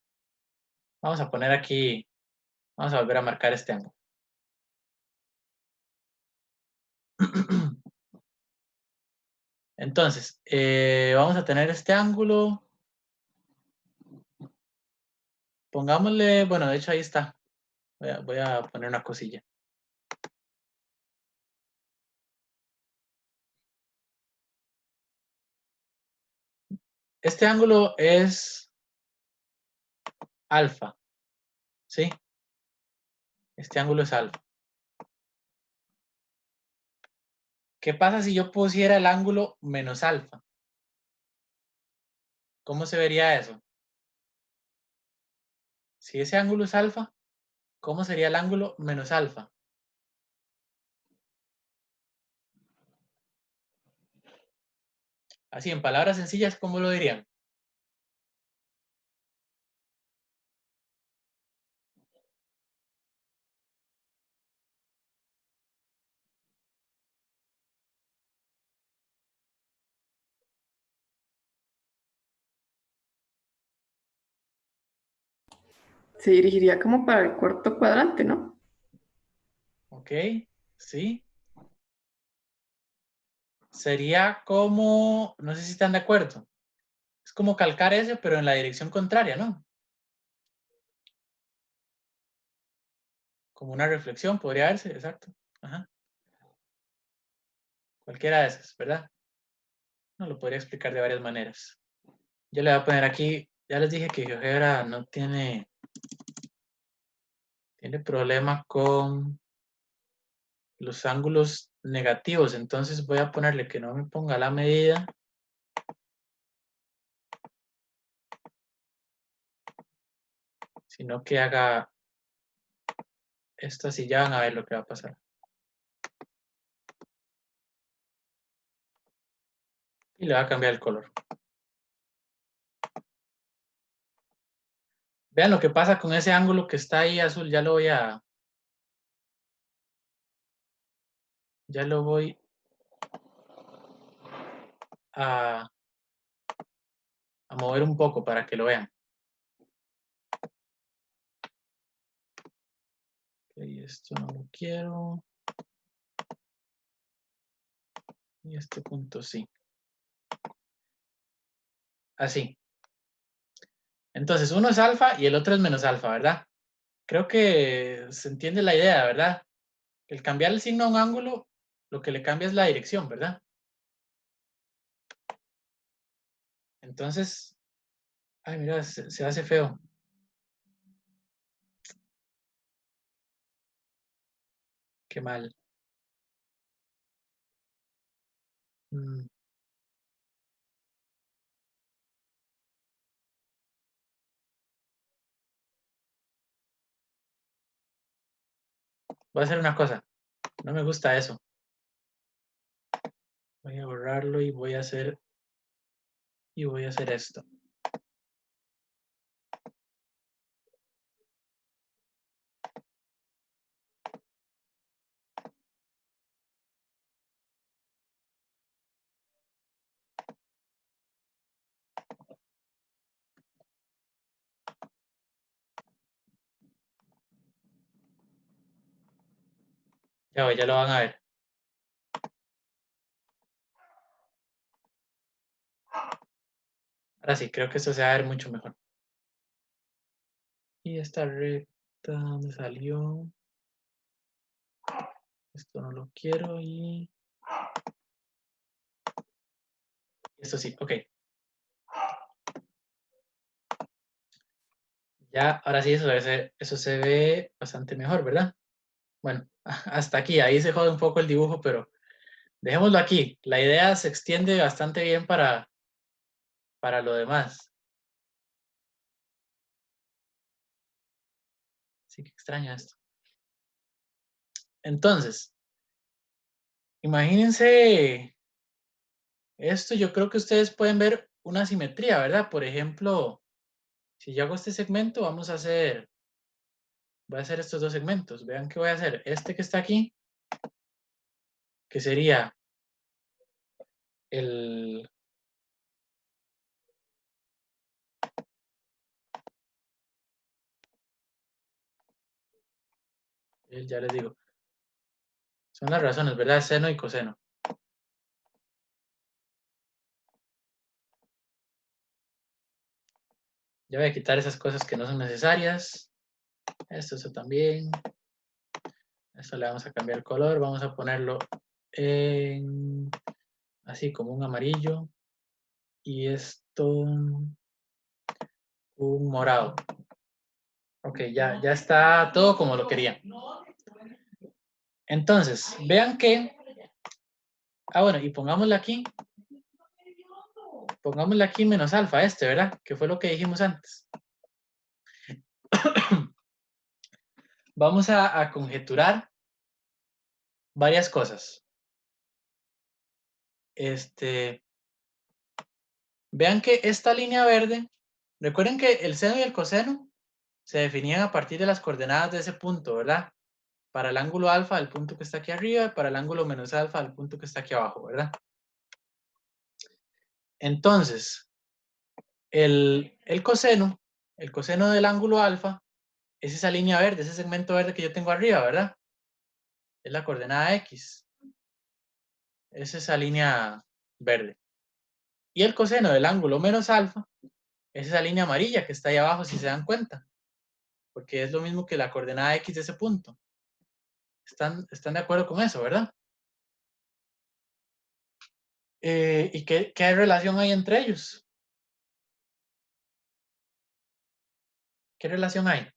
vamos a poner aquí, vamos a volver a marcar este ángulo. Entonces, vamos a tener este ángulo. Pongámosle, bueno, de hecho ahí está. Voy a poner una cosilla. Este ángulo es alfa, ¿sí? Este ángulo es alfa. ¿Qué pasa si yo pusiera el ángulo menos alfa? ¿Cómo se vería eso? Si ese ángulo es alfa, ¿cómo sería el ángulo menos alfa? Así, en palabras sencillas, ¿cómo lo dirían? Se dirigiría como para el cuarto cuadrante, ¿no? Ok, sí. Sería como, no sé si están de acuerdo, es como calcar ese, pero en la dirección contraria, ¿no? Como una reflexión, podría verse, exacto. Ajá. Cualquiera de esas, ¿verdad? No lo podría explicar de varias maneras. Yo le voy a poner aquí, ya les dije que GeoGebra no tiene problema con los ángulos negativos, entonces voy a ponerle que no me ponga la medida, sino que haga esto así, ya van a ver lo que va a pasar. Y le va a cambiar el color. Vean lo que pasa con ese ángulo que está ahí azul, ya lo voy a mover un poco para que lo vean. Ok, esto no lo quiero. Y este punto sí. Así. Entonces, uno es alfa y el otro es menos alfa, ¿verdad? Creo que se entiende la idea, ¿verdad? El cambiar el signo a un ángulo, lo que le cambia es la dirección, ¿verdad? Entonces, ay, mira, se hace feo. Qué mal. Mm. Voy a hacer una cosa. No me gusta eso. Voy a borrarlo y voy a hacer esto. Ya lo van a ver. Ahora sí, creo que esto se va a ver mucho mejor. Y esta recta, ¿dónde salió? Esto no lo quiero y esto sí, ok. Ya, ahora sí, eso se ve bastante mejor, ¿verdad? Bueno, hasta aquí, ahí se jode un poco el dibujo, pero dejémoslo aquí. La idea se extiende bastante bien para lo demás. Sí que extraño esto. Entonces, Imagínense esto, yo creo que ustedes pueden ver una simetría, ¿verdad? Por ejemplo, si yo hago este segmento, voy a hacer estos dos segmentos. Vean que voy a hacer este que está aquí, que sería el... Ya les digo. Son las razones, ¿verdad? Seno y coseno. Ya voy a quitar esas cosas que no son necesarias. Eso también. Esto le vamos a cambiar el color. Vamos a ponerlo en... así como un amarillo. Y esto un morado. Ok, ya está todo como lo quería. Entonces, vean que... bueno, y pongámosle aquí menos alfa, ¿verdad? Que fue lo que dijimos antes. Vamos a conjeturar varias cosas. Vean que esta línea verde, recuerden que el seno y el coseno se definían a partir de las coordenadas de ese punto, ¿verdad? Para el ángulo alfa, el punto que está aquí arriba, y para el ángulo menos alfa, el punto que está aquí abajo, ¿verdad? Entonces, el coseno del ángulo alfa, es esa línea verde, ese segmento verde que yo tengo arriba, ¿verdad? Es la coordenada X. Es esa línea verde. Y el coseno del ángulo menos alfa es esa línea amarilla que está ahí abajo, si se dan cuenta. Porque es lo mismo que la coordenada X de ese punto. ¿Están de acuerdo con eso, verdad? ¿Y qué relación hay entre ellos? ¿Qué relación hay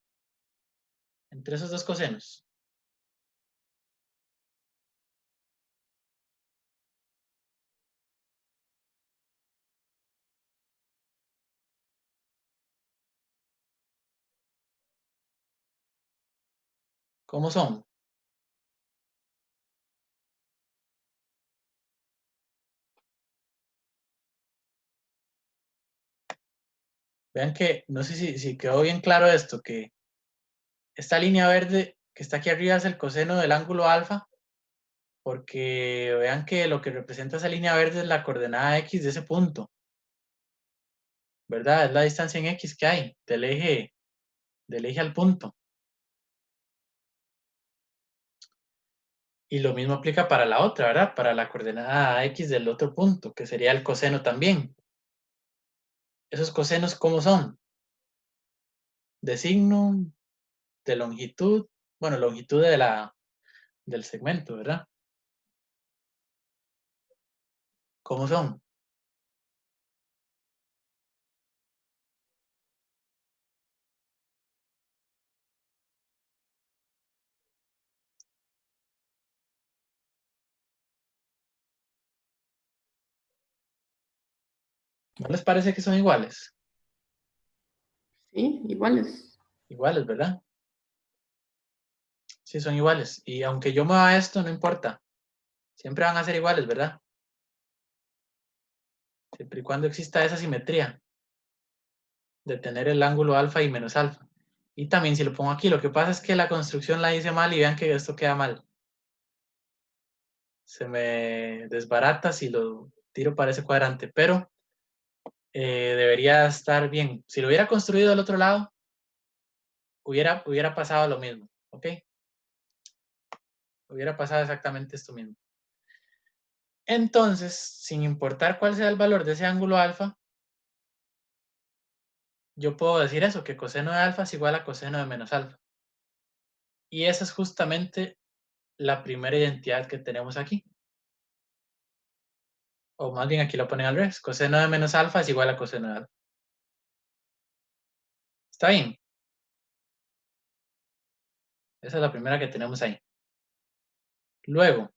entre esos dos cosenos? ¿Cómo son? Vean que, no sé si quedó bien claro esto, que esta línea verde que está aquí arriba es el coseno del ángulo alfa, porque vean que lo que representa esa línea verde es la coordenada X de ese punto, ¿verdad? Es la distancia en X que hay del eje al punto. Y lo mismo aplica para la otra, ¿verdad? Para la coordenada X del otro punto, que sería el coseno también. ¿Esos cosenos cómo son? De signo, de longitud, bueno, longitud del segmento, ¿verdad? ¿Cómo son? ¿No les parece que son iguales? Sí, iguales. Iguales, ¿verdad? Sí, son iguales. Y aunque yo mueva esto, no importa. Siempre van a ser iguales, ¿verdad? Siempre y cuando exista esa simetría de tener el ángulo alfa y menos alfa. Y también si lo pongo aquí, lo que pasa es que la construcción la hice mal y vean que esto queda mal. Se me desbarata si lo tiro para ese cuadrante, pero debería estar bien. Si lo hubiera construido del otro lado, hubiera pasado lo mismo, ¿ok? Hubiera pasado exactamente esto mismo. Entonces, sin importar cuál sea el valor de ese ángulo alfa, yo puedo decir eso, que coseno de alfa es igual a coseno de menos alfa. Y esa es justamente la primera identidad que tenemos aquí. O más bien aquí lo ponen al revés. Coseno de menos alfa es igual a coseno de alfa. ¿Está bien? Esa es la primera que tenemos ahí. Luego,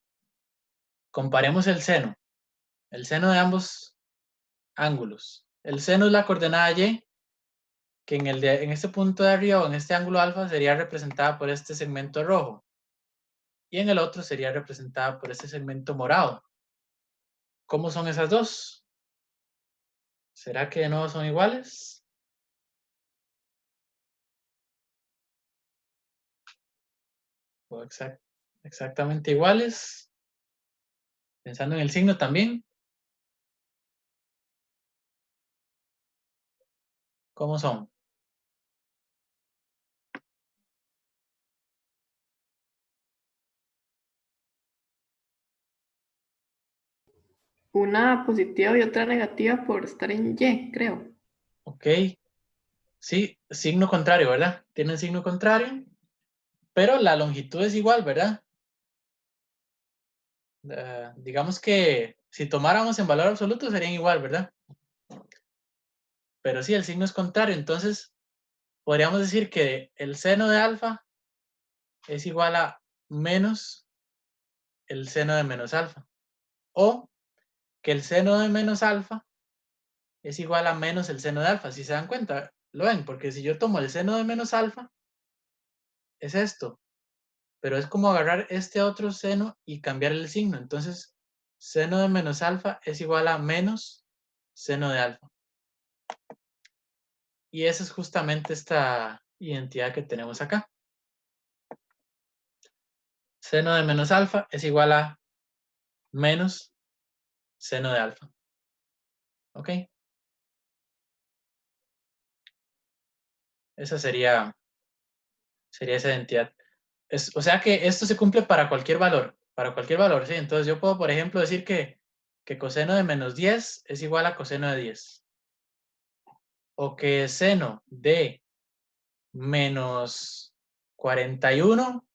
comparemos el seno de ambos ángulos. El seno es la coordenada y, que en este punto de arriba o en este ángulo alfa sería representada por este segmento rojo. y en el otro sería representada por este segmento morado. ¿Cómo son esas dos? ¿Será que de nuevo son iguales? ¿O exactamente iguales? Pensando en el signo también. ¿Cómo son? Una positiva y otra negativa por estar en Y, creo. Ok. Sí, signo contrario, ¿verdad? Tienen signo contrario, pero la longitud es igual, ¿verdad? Digamos que si tomáramos en valor absoluto serían igual, ¿verdad? Pero sí, el signo es contrario, entonces podríamos decir que el seno de alfa es igual a menos el seno de menos alfa. O que el seno de menos alfa es igual a menos el seno de alfa. Si se dan cuenta, lo ven, porque si yo tomo el seno de menos alfa, es esto. Pero es como agarrar este otro seno y cambiar el signo. Entonces, seno de menos alfa es igual a menos seno de alfa. Y esa es justamente esta identidad que tenemos acá. Seno de menos alfa es igual a menos seno de alfa. ¿Ok? Esa sería esa identidad. O sea que esto se cumple para cualquier valor, ¿sí? Entonces yo puedo, por ejemplo, decir que coseno de menos 10 es igual a coseno de 10. O que seno de menos 41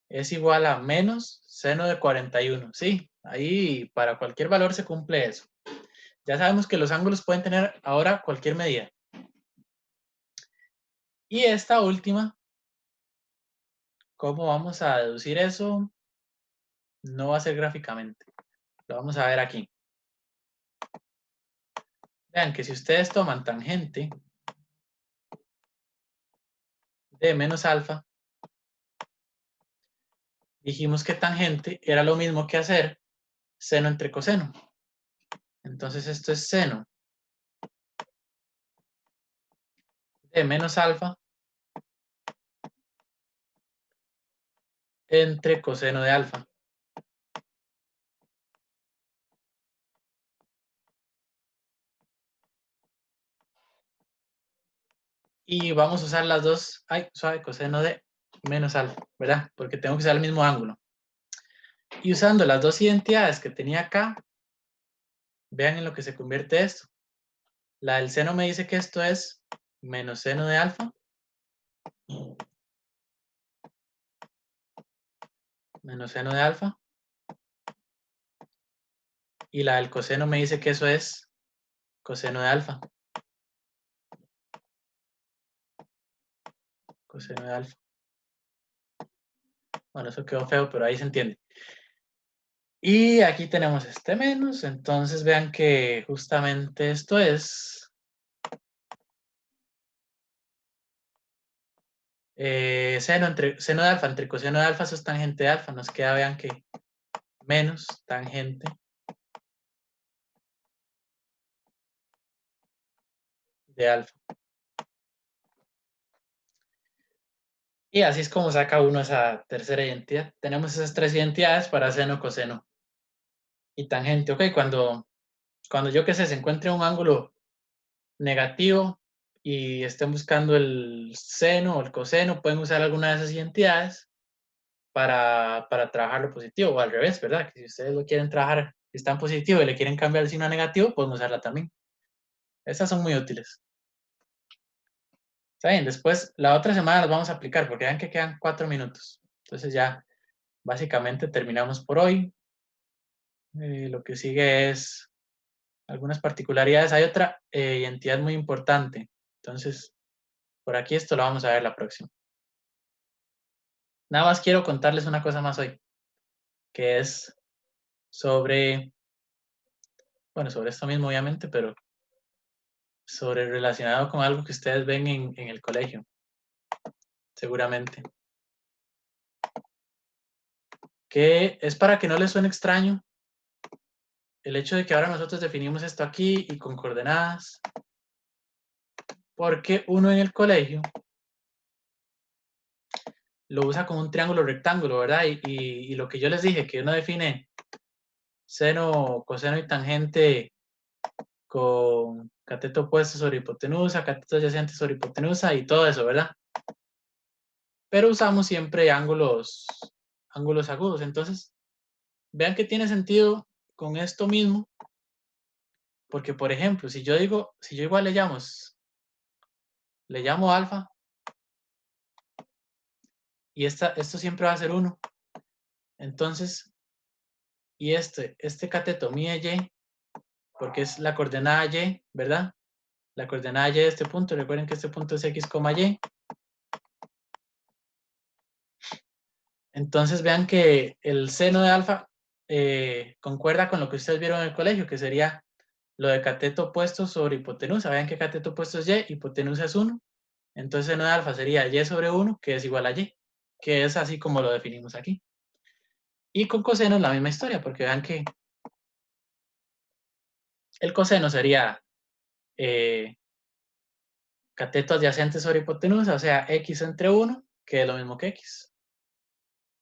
es igual a menos seno de 41. Sí, ahí para cualquier valor se cumple eso. Ya sabemos que los ángulos pueden tener ahora cualquier medida. Y esta última, ¿cómo vamos a deducir eso? No va a ser gráficamente. Lo vamos a ver aquí. Vean que si ustedes toman tangente de menos alfa, dijimos que tangente era lo mismo que hacer seno entre coseno. Entonces esto es seno de menos alfa entre coseno de alfa. Y vamos a usar las dos, suave, coseno de menos alfa, ¿verdad? Porque tengo que usar el mismo ángulo. Y usando las dos identidades que tenía acá, vean en lo que se convierte esto. La del seno me dice que esto es menos seno de alfa. Menos seno de alfa. Y la del coseno me dice que eso es coseno de alfa. Coseno de alfa. Bueno, eso quedó feo, pero ahí se entiende. Y aquí tenemos este menos, entonces vean que justamente esto es seno de alfa entre coseno de alfa, eso es tangente de alfa. Nos queda, vean que menos tangente de alfa. Y así es como saca uno esa tercera identidad. Tenemos esas tres identidades para seno, coseno y tangente. Ok, cuando yo qué sé, se encuentre un ángulo negativo y estén buscando el seno o el coseno, pueden usar alguna de esas identidades para trabajar lo positivo o al revés, ¿verdad? Que si ustedes lo quieren trabajar, si están positivo y le quieren cambiar el signo a negativo, pueden usarla también. Estas son muy útiles. Está bien, después la otra semana las vamos a aplicar porque vean que quedan 4 minutos. Entonces ya básicamente terminamos por hoy. Lo que sigue es algunas particularidades. Hay otra identidad muy importante. Entonces, por aquí esto lo vamos a ver la próxima. Nada más quiero contarles una cosa más hoy, que es sobre, bueno, sobre esto mismo obviamente, pero sobre relacionado con algo que ustedes ven en el colegio, seguramente. que es para que no les suene extraño el hecho de que ahora nosotros definimos esto aquí y con coordenadas, porque uno en el colegio lo usa como un triángulo rectángulo, ¿verdad? Y lo que yo les dije, que uno define seno, coseno y tangente con cateto opuesto sobre hipotenusa, cateto adyacente sobre hipotenusa y todo eso, ¿verdad? Pero usamos siempre ángulos agudos. Entonces, vean que tiene sentido con esto mismo, porque, por ejemplo, si yo igual le llamo alfa, y esto siempre va a ser 1. Entonces, y este cateto mide y, porque es la coordenada y, ¿verdad? La coordenada y de este punto, recuerden que este punto es x, y. Entonces vean que el seno de alfa concuerda con lo que ustedes vieron en el colegio, que sería lo de cateto opuesto sobre hipotenusa. Vean que cateto opuesto es y, hipotenusa es 1. Entonces seno de alfa sería y sobre 1, que es igual a y, que es así como lo definimos aquí. Y con coseno es la misma historia, porque vean que el coseno sería cateto adyacente sobre hipotenusa, o sea, x entre 1, que es lo mismo que x.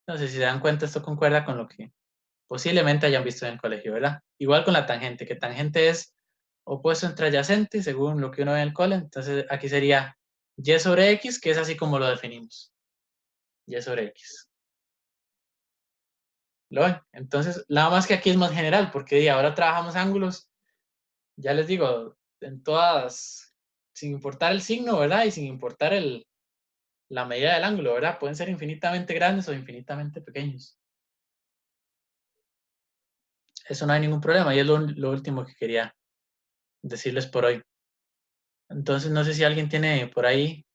Entonces, si se dan cuenta, esto concuerda con lo que posiblemente hayan visto en el colegio, ¿verdad? Igual con la tangente, que tangente es opuesto entre adyacente, según lo que uno ve en el cole. Entonces, aquí sería y sobre x, que es así como lo definimos. Y sobre x. ¿Lo ven? Entonces, nada más que aquí es más general, porque ahora trabajamos ángulos, ya les digo, en todas, sin importar el signo, ¿verdad? Y sin importar la medida del ángulo, ¿verdad? Pueden ser infinitamente grandes o infinitamente pequeños. Eso no hay ningún problema y es lo último que quería decirles por hoy. Entonces, no sé si alguien tiene por ahí